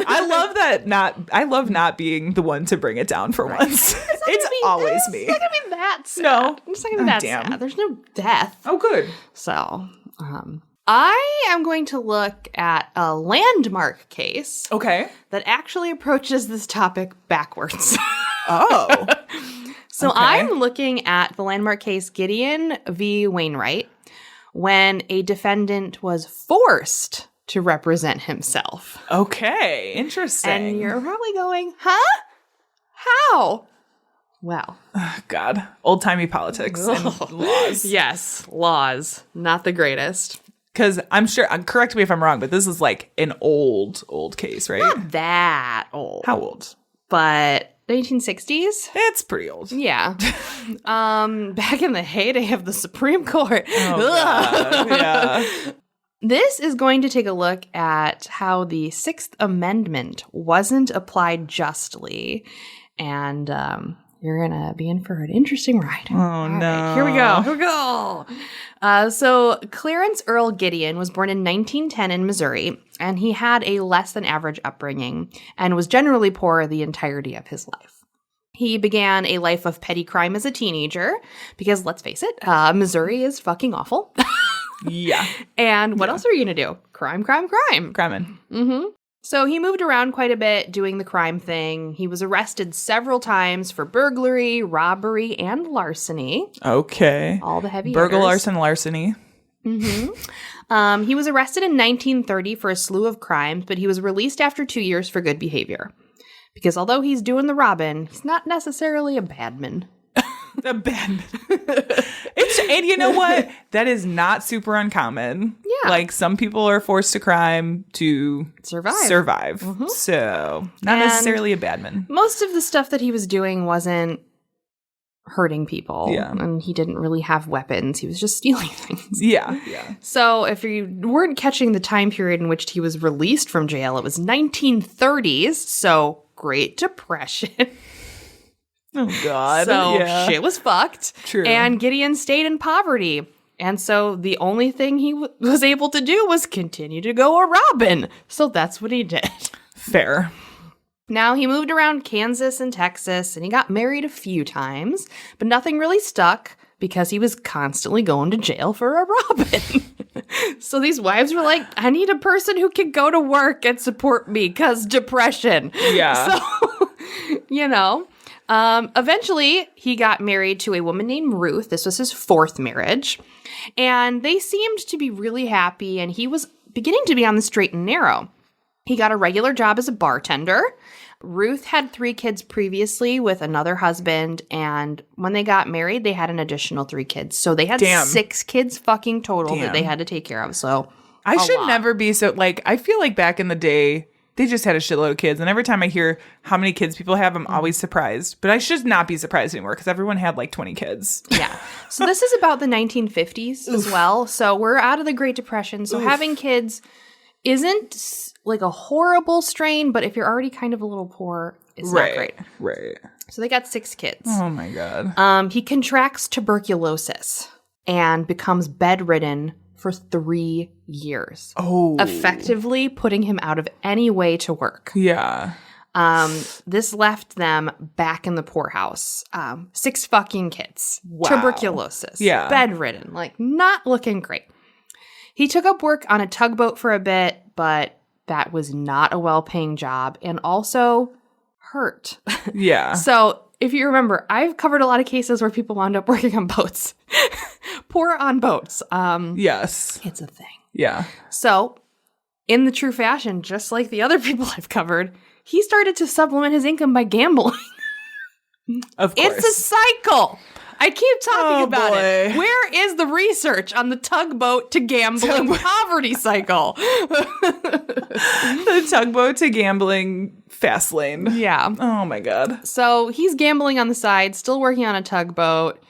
I love not being the one to bring it down for once. It's always me. It's not going to be that sad. No. It's not going to be that sad. There's no death. Oh, good. So, I am going to look at a landmark case. Okay. That actually approaches this topic backwards. Oh. So okay. I'm looking at the landmark case Gideon v. Wainwright, when a defendant was forced to represent himself. Okay, interesting. And you're probably going, huh? How? Well. Oh, God. Old-timey politics and laws. Yes, laws. Not the greatest. Because I'm sure, correct me if I'm wrong, but this is like an old case, right? Not that old. How old? But 1960s? It's pretty old. Yeah. Back in the heyday of the Supreme Court. Oh, God. Yeah. This is going to take a look at how the Sixth Amendment wasn't applied justly. And you're going to be in for an interesting ride. Oh, no. Right, here we go. So Clarence Earl Gideon was born in 1910 in Missouri, and he had a less than average upbringing and was generally poor the entirety of his life. He began a life of petty crime as a teenager because, let's face it, Missouri is fucking awful. Yeah. And what else are you going to do? Crime. Crimin'. Mm-hmm. So he moved around quite a bit doing the crime thing. He was arrested several times for burglary, robbery, and larceny. Okay. All the heavy Burgle, hitters. larceny. Mm-hmm. He was arrested in 1930 for a slew of crimes, but he was released after 2 years for good behavior. Because although he's doing the robbing, he's not necessarily a bad man. A bad and you know what? That is not super uncommon. Yeah. Like some people are forced to crime to survive. Mm-hmm. So not necessarily a bad man. Most of the stuff that he was doing wasn't hurting people. Yeah. And he didn't really have weapons. He was just stealing things. Yeah. So if you weren't catching the time period in which he was released from jail, it was 1930s. So Great Depression. Oh, God. So shit was fucked. True. And Gideon stayed in poverty. And so the only thing he was able to do was continue to go a-robbing. So that's what he did. Fair. Now, he moved around Kansas and Texas, and he got married a few times, but nothing really stuck because he was constantly going to jail for a robbing. So these wives were like, I need a person who can go to work and support me because depression. Yeah. So, you know. Eventually, he got married to a woman named Ruth. This was his fourth marriage. And they seemed to be really happy, and he was beginning to be on the straight and narrow. He got a regular job as a bartender. Ruth had 3 kids previously with another husband, and when they got married, they had an additional 3 kids. So they had 6 kids fucking total that they had to take care of. So I should never be so, like, I feel like back in the day, they just had a shitload of kids. And every time I hear how many kids people have, I'm always surprised. But I should not be surprised anymore because everyone had like 20 kids. Yeah. So this is about the 1950s as well. So we're out of the Great Depression. So having kids isn't like a horrible strain, but if you're already kind of a little poor, it's not great. Right. So they got 6 kids. Oh my God. He contracts tuberculosis and becomes bedridden for 3 years. Oh. Effectively putting him out of any way to work. Yeah. This left them back in the poorhouse. 6 fucking kids. Wow. Tuberculosis. Yeah. Bedridden. Like, not looking great. He took up work on a tugboat for a bit, but that was not a well-paying job and also hurt. Yeah. So if you remember, I've covered a lot of cases where people wound up working on boats. Poor on boats. Yes. It's a thing. Yeah. So, in the true fashion, just like the other people I've covered, he started to supplement his income by gambling. Of course. It's a cycle. I keep talking about it. boy. Where is the research on the tugboat to gambling poverty cycle? The tugboat to gambling fast lane. Yeah. Oh my God. So he's gambling on the side, still working on a tugboat,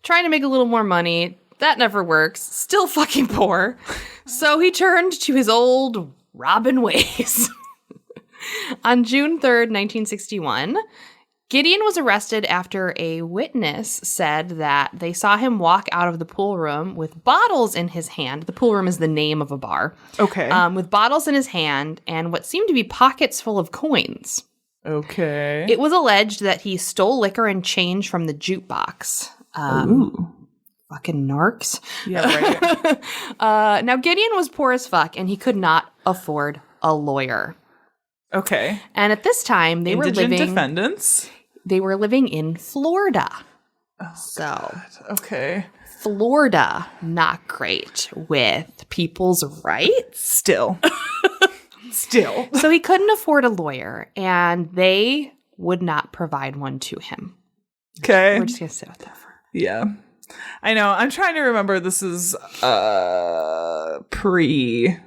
trying to make a little more money. That never works. Still fucking poor. So he turned to his old robbing ways. On June 3rd, 1961, Gideon was arrested after a witness said that they saw him walk out of the pool room with bottles in his hand. The pool room is the name of a bar. Okay. With bottles in his hand and what seemed to be pockets full of coins. Okay. It was alleged that he stole liquor and change from the jukebox. Ooh. Fucking narcs. Yeah, right. Now, Gideon was poor as fuck, and he could not afford a lawyer. Okay. And at this time, they were Indigent living defendants. They were living in Florida. Okay. Florida, not great with people's rights. Still. So he couldn't afford a lawyer, and they would not provide one to him. Okay. We're just going to sit with that for Yeah. I know. I'm trying to remember. This is pre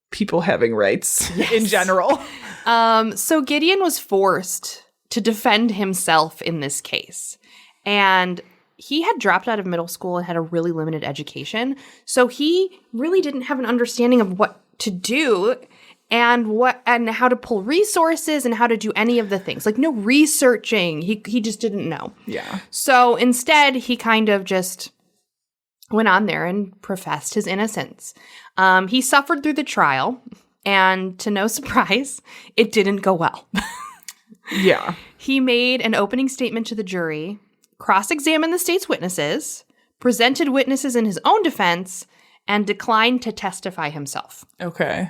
people having rights in general. So Gideon was forced to defend himself in this case. And he had dropped out of middle school and had a really limited education. So he really didn't have an understanding of what to do and how to pull resources and how to do any of the things. Like no researching. He just didn't know. Yeah. So instead, he kind of just went on there and professed his innocence. He suffered through the trial, and to no surprise, it didn't go well. Yeah. He made an opening statement to the jury, cross-examined the state's witnesses, presented witnesses in his own defense, and declined to testify himself. Okay.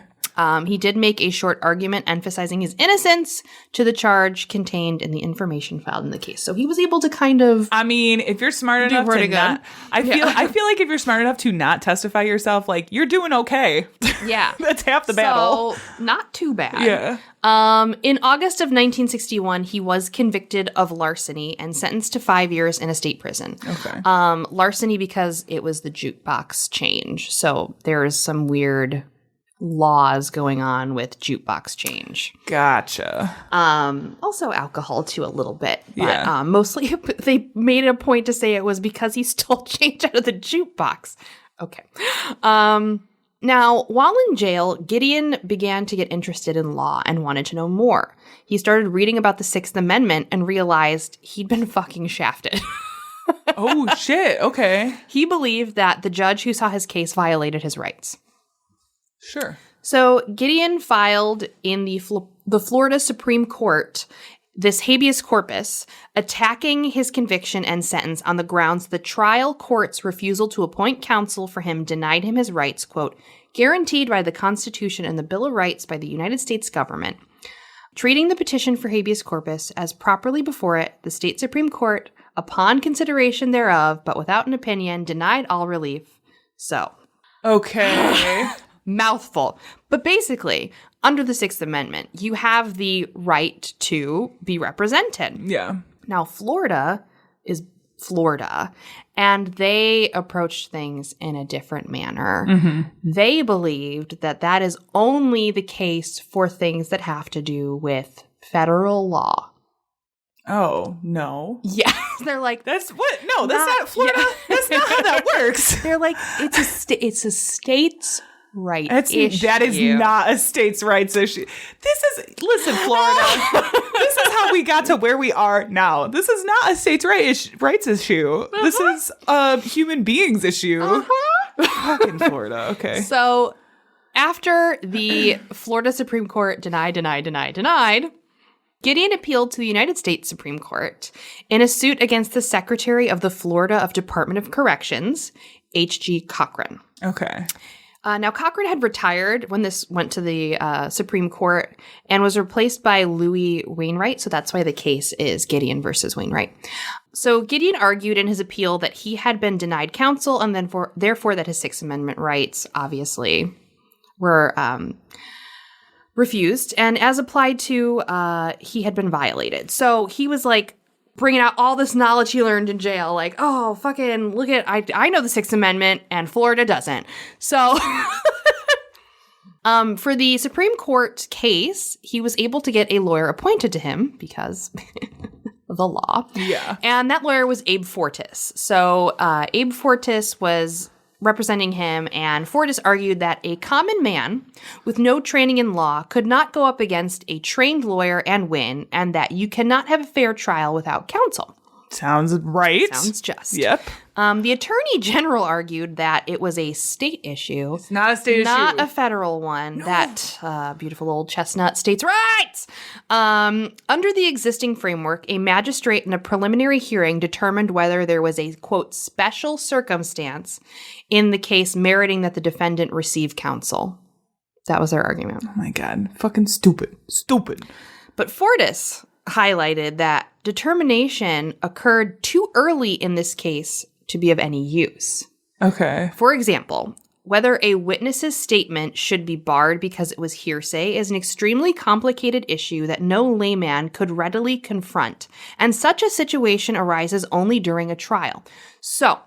He did make a short argument emphasizing his innocence to the charge contained in the information filed in the case. So he was able to kind of. I mean, if you're smart enough to not, I feel like if you're smart enough to not testify yourself, like you're doing okay. Yeah, that's half the battle. So not too bad. Yeah. In August of 1961, he was convicted of larceny and sentenced to 5 years in a state prison. Okay. Larceny because it was the jukebox change. So there's some weird laws going on with jukebox change. Gotcha. Also alcohol too a little bit, but mostly they made it a point to say it was because he stole change out of the jukebox. Okay. Now, while in jail, Gideon began to get interested in law and wanted to know more. He started reading about the Sixth Amendment and realized he'd been fucking shafted. Oh, shit. Okay. He believed that the judge who saw his case violated his rights. Sure. So Gideon filed in the Florida Supreme Court this habeas corpus attacking his conviction and sentence on the grounds the trial court's refusal to appoint counsel for him denied him his rights, quote, guaranteed by the Constitution and the Bill of Rights by the United States government. Treating the petition for habeas corpus as properly before it, the state Supreme Court, upon consideration thereof, but without an opinion, denied all relief. So. Okay. Mouthful. But basically, under the Sixth Amendment, you have the right to be represented. Yeah. Now, Florida is Florida, and they approached things in a different manner. Mm-hmm. They believed that that is only the case for things that have to do with federal law. Oh, no. Yeah. They're like, that's what? No, that's not Florida. Yeah. That's not how that works. They're like, it's a state's right issue. That is not a states' rights issue. Listen, Florida. This is how we got to where we are now. This is not a states' rights issue. This is a human beings issue. Fucking Florida. Okay. So after the Florida Supreme Court denied, Gideon appealed to the United States Supreme Court in a suit against the Secretary of the Florida Department of Corrections, H.G. Cochran. Okay. Now, Cochran had retired when this went to the Supreme Court and was replaced by Louis Wainwright. So that's why the case is Gideon versus Wainwright. So Gideon argued in his appeal that he had been denied counsel and then therefore that his Sixth Amendment rights, obviously, were refused. And as applied to, he had been violated. So he was like, bringing out all this knowledge he learned in jail, like, oh, fucking look at, I know the Sixth Amendment and Florida doesn't. So for the Supreme Court case, he was able to get a lawyer appointed to him because of the law. Yeah. And that lawyer was Abe Fortas. So Abe Fortas was representing him, and Fortas argued that a common man with no training in law could not go up against a trained lawyer and win, and that you cannot have a fair trial without counsel. Sounds right. Sounds just. Yep. The Attorney General argued that it was a state issue. It's not a state issue. Not a federal one. No. That beautiful old chestnut states' rights. Under the existing framework, a magistrate in a preliminary hearing determined whether there was a, quote, special circumstance in the case meriting that the defendant receive counsel. That was their argument. Oh my God. Fucking stupid. Stupid. But Fortas highlighted that determination occurred too early in this case to be of any use. Okay. For example, whether a witness's statement should be barred because it was hearsay is an extremely complicated issue that no layman could readily confront, and such a situation arises only during a trial. So,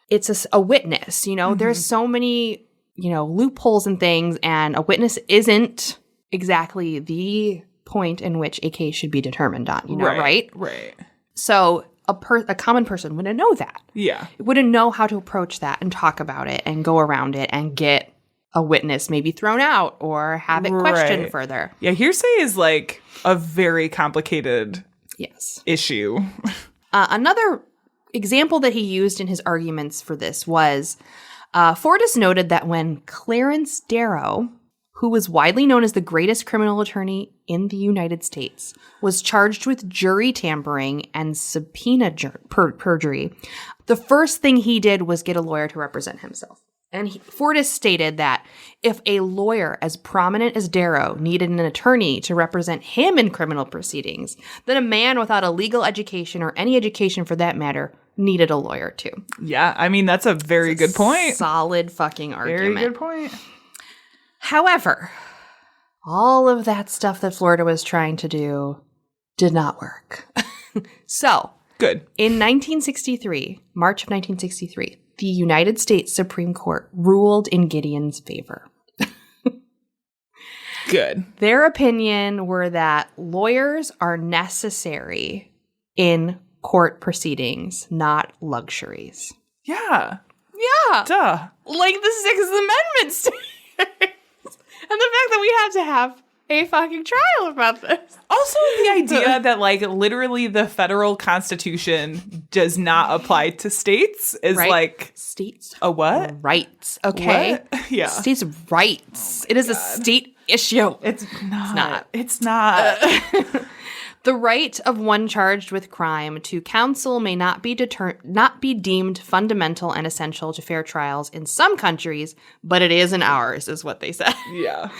it's a witness, there's so many, loopholes and things, and a witness isn't exactly the point in which a case should be determined on, right? Right. So, a common person wouldn't know that. Yeah. Wouldn't know how to approach that and talk about it and go around it and get a witness maybe thrown out or have it questioned further. Yeah, hearsay is like a very complicated issue. Another example that he used in his arguments for this was Fortas noted that when Clarence Darrow, who was widely known as the greatest criminal attorney in the United States, was charged with jury tampering and subpoena perjury, the first thing he did was get a lawyer to represent himself. And Fortas stated that if a lawyer as prominent as Darrow needed an attorney to represent him in criminal proceedings, then a man without a legal education, or any education for that matter, needed a lawyer too. Yeah, I mean, that's a very good point. Solid fucking argument. Very good point. However, all of that stuff that Florida was trying to do did not work. So, good. In 1963, March of 1963, the United States Supreme Court ruled in Gideon's favor. Good. Their opinion were that lawyers are necessary in court proceedings, not luxuries. Yeah. Yeah. Duh. Like the Sixth Amendment states. And the fact that we have to have a fucking trial about this. Also, the idea that, like, literally the federal constitution does not apply to states is like... States? A what? Rights. Okay. What? Yeah. States' rights. It is a state issue. It's not. It's not. The right of one charged with crime to counsel may not be deemed fundamental and essential to fair trials in some countries, but it is in ours, is what they said. Yeah.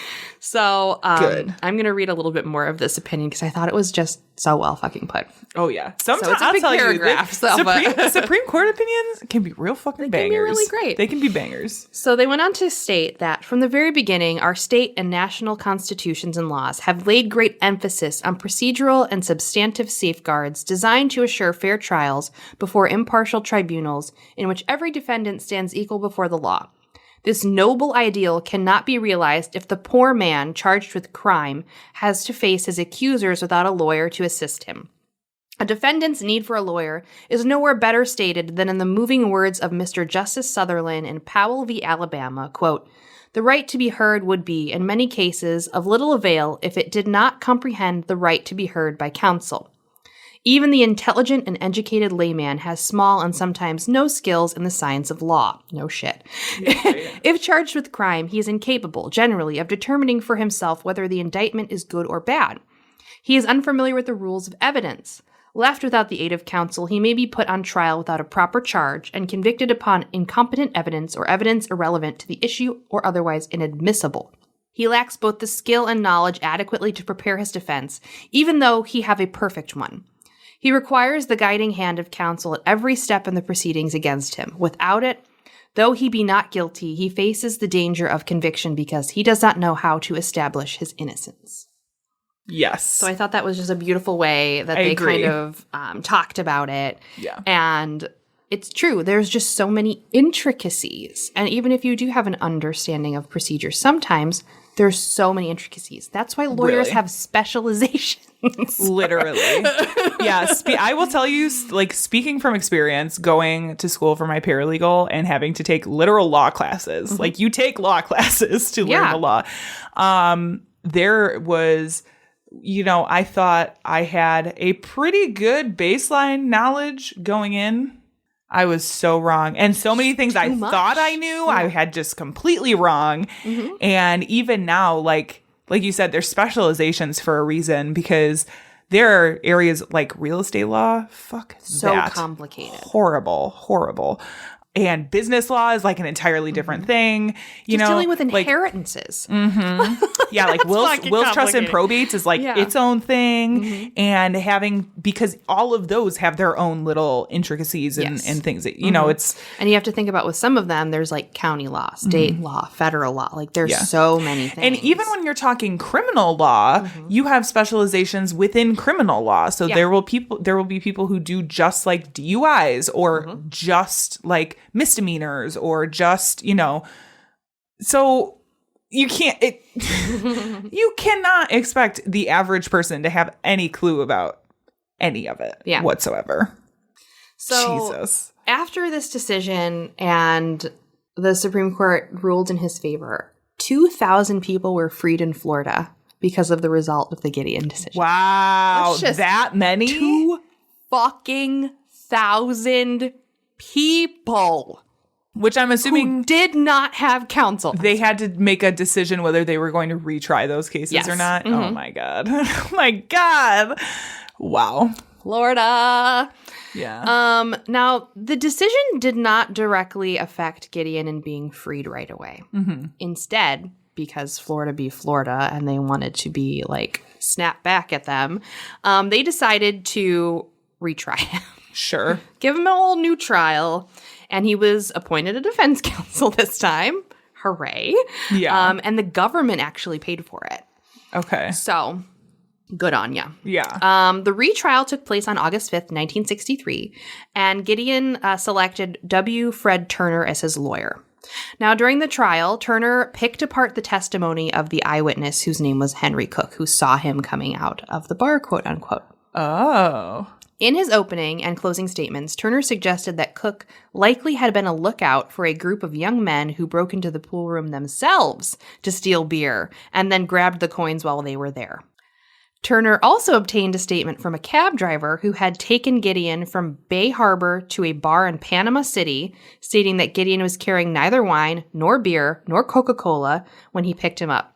So Good. I'm going to read a little bit more of this opinion because I thought it was just so well fucking put. Oh, yeah. Sometimes, so it's a big paragraph. Supreme Court opinions can be real fucking bangers. They can be really great. They can be bangers. So they went on to state that from the very beginning, our state and national constitutions and laws have laid great emphasis on procedural and substantive safeguards designed to assure fair trials before impartial tribunals in which every defendant stands equal before the law. This noble ideal cannot be realized if the poor man charged with crime has to face his accusers without a lawyer to assist him. A defendant's need for a lawyer is nowhere better stated than in the moving words of Mr. Justice Sutherland in Powell v. Alabama, quote, "The right to be heard would be, in many cases, of little avail if it did not comprehend the right to be heard by counsel. Even the intelligent and educated layman has small and sometimes no skills in the science of law." No shit. Yeah. If charged with crime, he is incapable, generally, of determining for himself whether the indictment is good or bad. He is unfamiliar with the rules of evidence. Left without the aid of counsel, he may be put on trial without a proper charge and convicted upon incompetent evidence or evidence irrelevant to the issue or otherwise inadmissible. He lacks both the skill and knowledge adequately to prepare his defense, even though he have a perfect one. He requires the guiding hand of counsel at every step in the proceedings against him. Without it, though he be not guilty, he faces the danger of conviction because he does not know how to establish his innocence. Yes. So I thought that was just a beautiful way that they kind of talked about it. Yeah. And it's true. There's just so many intricacies. And even if you do have an understanding of procedures, sometimes there's so many intricacies. That's why lawyers have specializations. Literally. Yeah. I will tell you, like, speaking from experience, going to school for my paralegal and having to take literal law classes. Like, you take law classes to learn the law. There was... I thought I had a pretty good baseline knowledge going in. I was so wrong. And so many things I thought I knew, I had just completely wrong. Mm-hmm. And even now, like you said, there's specializations for a reason because there are areas like real estate law. Fuck so that. complicated. Horrible. and business law is like an entirely different thing. You know, dealing with like, inheritances. yeah, like will's trust and probates is like its own thing, and because all of those have their own little intricacies and things that, you know, it's, and you have to think about with some of them, there's like county law, state law, federal law, like there's so many things. And even when you're talking criminal law, you have specializations within criminal law. So there will be people who do just like DUIs or just like misdemeanors or just, you know, so you cannot expect the average person to have any clue about any of it whatsoever. So Jesus. After this decision and the Supreme Court ruled in his favor, 2,000 people were freed in Florida because of the result of the Gideon decision. Wow. That many? 2,000 people. Which I'm assuming who did not have counsel. They had to make a decision whether they were going to retry those cases or not. Oh my God. Oh my God. Wow. Florida. Yeah. Now, the decision did not directly affect Gideon in being freed right away. Instead, because Florida be Florida and they wanted to be like snap back at them, they decided to retry him. Sure. Give him a whole new trial. And he was appointed a defense counsel this time. Hooray. Yeah. And the government actually paid for it. Okay. So, good on ya. Yeah. The retrial took place on August 5th, 1963, and Gideon selected W. Fred Turner as his lawyer. Now, during the trial, Turner picked apart the testimony of the eyewitness whose name was Henry Cook, who saw him coming out of the bar, quote unquote. Oh. In his opening and closing statements, Turner suggested that Cook likely had been a lookout for a group of young men who broke into the pool room themselves to steal beer and then grabbed the coins while they were there. Turner also obtained a statement from a cab driver who had taken Gideon from Bay Harbor to a bar in Panama City, stating that Gideon was carrying neither wine, nor beer, nor Coca-Cola when he picked him up.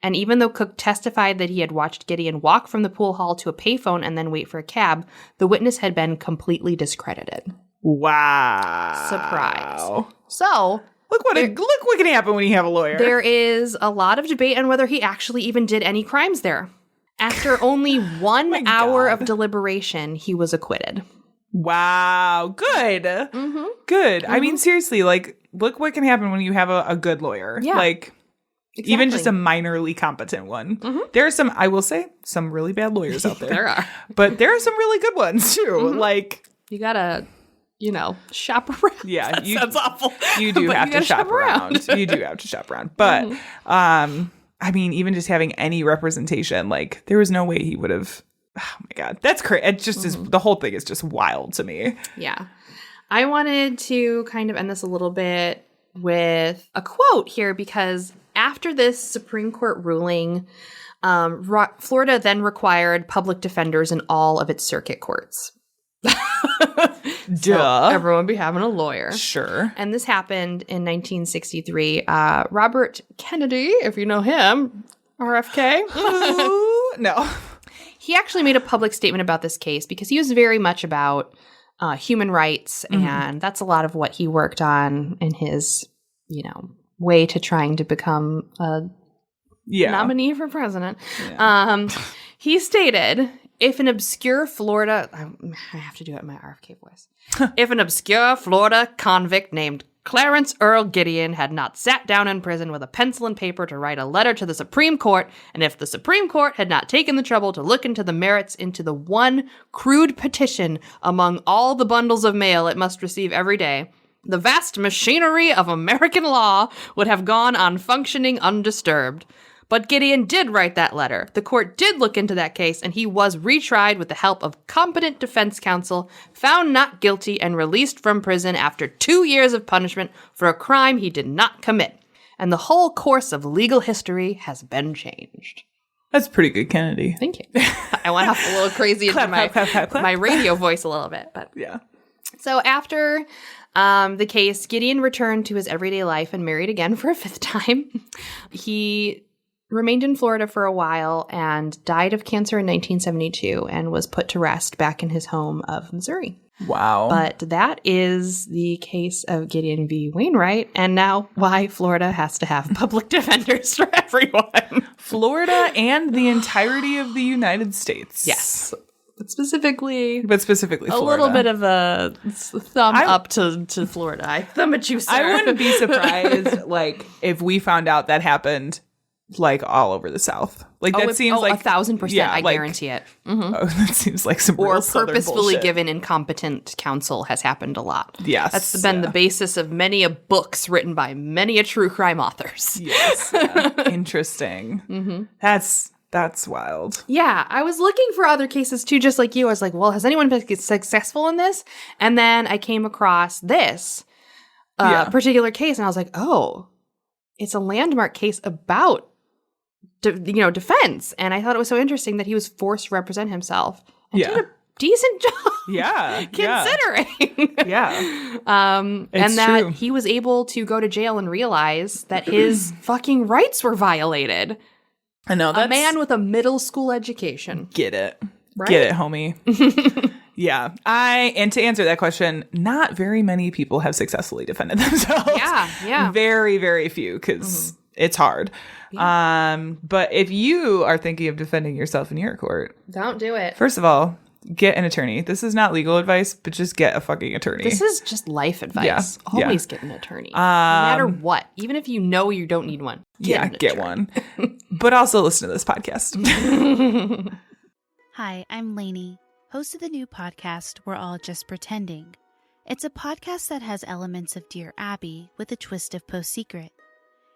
And even though Cook testified that he had watched Gideon walk from the pool hall to a payphone and then wait for a cab, the witness had been completely discredited. Wow. Surprise. So, look what can happen when you have a lawyer. There is a lot of debate on whether he actually even did any crimes there. After only 1 hour of deliberation, he was acquitted. Wow. Good. Good. I mean, seriously, like, look what can happen when you have a good lawyer. Yeah. Like, exactly. Even just a minorly competent one. There are some, I will say, some really bad lawyers out there. There are. But there are some really good ones, too. Like, you gotta, shop around. Yeah. That sounds awful. You do have to shop around. You do have to shop around. But, I mean, even just having any representation, like, there was no way he would have. Oh my God. That's crazy. It just is, the whole thing is just wild to me. Yeah. I wanted to kind of end this a little bit with a quote here, because after this Supreme Court ruling, Florida then required public defenders in all of its circuit courts. Duh. So everyone be having a lawyer. Sure. And this happened in 1963. Robert Kennedy, if you know him, RFK. Ooh, no. He actually made a public statement about this case because he was very much about human rights, and that's a lot of what he worked on in his, way to trying to become a nominee for president. Yeah. He stated, if an obscure Florida, I have to do it in my RFK voice. If an obscure Florida convict named Clarence Earl Gideon had not sat down in prison with a pencil and paper to write a letter to the Supreme Court, and if the Supreme Court had not taken the trouble to look into the merits into the one crude petition among all the bundles of mail it must receive every day, the vast machinery of American law would have gone on functioning undisturbed. But Gideon did write that letter. The court did look into that case, and he was retried with the help of competent defense counsel, found not guilty, and released from prison after 2 years of punishment for a crime he did not commit. And the whole course of legal history has been changed. That's pretty good, Kennedy. Thank you. I went off a little crazy into my radio voice a little bit, but yeah. So after the case, Gideon returned to his everyday life and married again for a 5th time. He remained in Florida for a while and died of cancer in 1972 and was put to rest back in his home of Missouri. Wow. But that is the case of Gideon v. Wainwright, and now why Florida has to have public defenders for everyone. Florida and the entirety of the United States. Yes. But specifically Florida. A little bit of a thumb up to Florida. I thumb at you, sir. I wouldn't be surprised, like, if we found out that happened, like, all over the South. Like, that seems like 1,000%. Yeah, I like, guarantee it. Oh, that seems like some real Or Southern purposefully bullshit. given incompetent counsel has happened a lot. Yes. That's been the basis of many a books written by many a true crime authors. Yes. Yeah. Interesting. That's wild. Yeah, I was looking for other cases too, just like you. I was like, well, has anyone been successful in this? And then I came across this particular case, and I was like, oh, it's a landmark case about, defense. And I thought it was so interesting that he was forced to represent himself and did a decent job. Yeah. Considering. Yeah. And that he was able to go to jail and realize that his fucking rights were violated. I know. That's... A man with a middle school education. Get it. Right? Get it, homie. Yeah. And to answer that question, not very many people have successfully defended themselves. Yeah. Very, very few, because it's hard. Yeah. But if you are thinking of defending yourself in your court, don't do it. First of all, get an attorney. This is not legal advice, but just get a fucking attorney. This is just life advice. Yeah. Always get an attorney. No matter what. Even if you know you don't need one. Get one. But also listen to this podcast. Hi, I'm Lainey, host of the new podcast, We're All Just Pretending. It's a podcast that has elements of Dear Abby with a twist of Post Secret.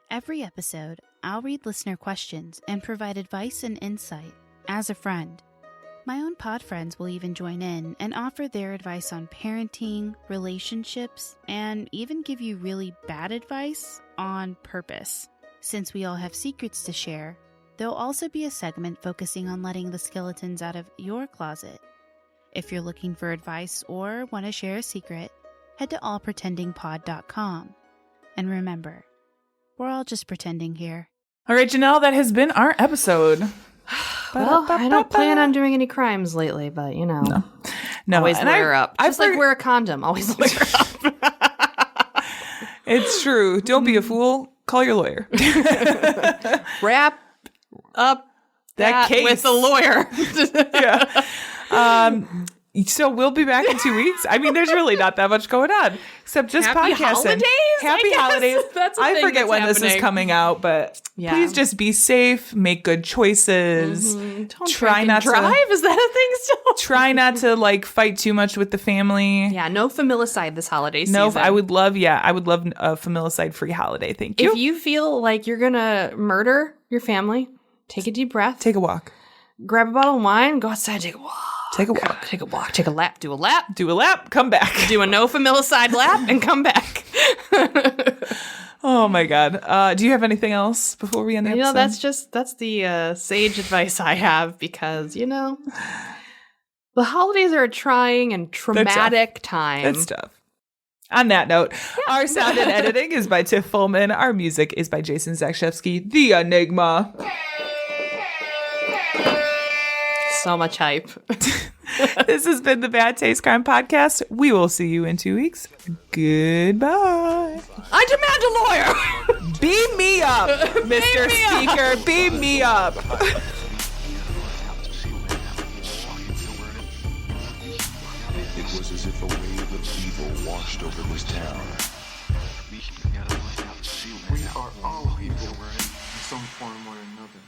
Every episode, I'll read listener questions and provide advice and insight as a friend. My own pod friends will even join in and offer their advice on parenting, relationships, and even give you really bad advice on purpose. Since we all have secrets to share, there'll also be a segment focusing on letting the skeletons out of your closet. If you're looking for advice or want to share a secret, head to allpretendingpod.com. And remember, we're all just pretending here. All right, Janelle, that has been our episode. Well, I don't plan on doing any crimes lately, but No. Always lawyer up. Just like wear a condom. Always lawyer up. It's true. Don't be a fool. Call your lawyer. Wrap up that case with the lawyer. Yeah. So we'll be back in 2 weeks. I mean, there's really not that much going on except just Happy podcasting. Holidays, Happy holidays. That's I forget when this is coming out, but please just be safe, make good choices. Don't try not drive. to Is that a thing still? Try not to like fight too much with the family. Yeah, no familicide this holiday season. No, I would love a familicide-free holiday. Thank you. If you feel like you're gonna murder your family, take a deep breath. Take a walk. Grab a bottle of wine. Go outside. Take a walk. Take a walk. Take a walk. Take a lap. Do a lap. Do a lap. Come back. Do a no familicide lap and come back. Oh my God. Do you have anything else before we end the episode? That's the sage advice I have because, the holidays are a trying and traumatic time. That's tough. On that note, our sound and editing is by Tiff Fullman. Our music is by Jason Zakshevsky, the Enigma. So much hype. This has been the Bad Taste Crime Podcast. We will see you in 2 weeks. Goodbye. I demand a lawyer. Beam me up, Mr. Speaker. Beam me up. It was as if a wave of evil washed over this town. We are all evil in some form or another.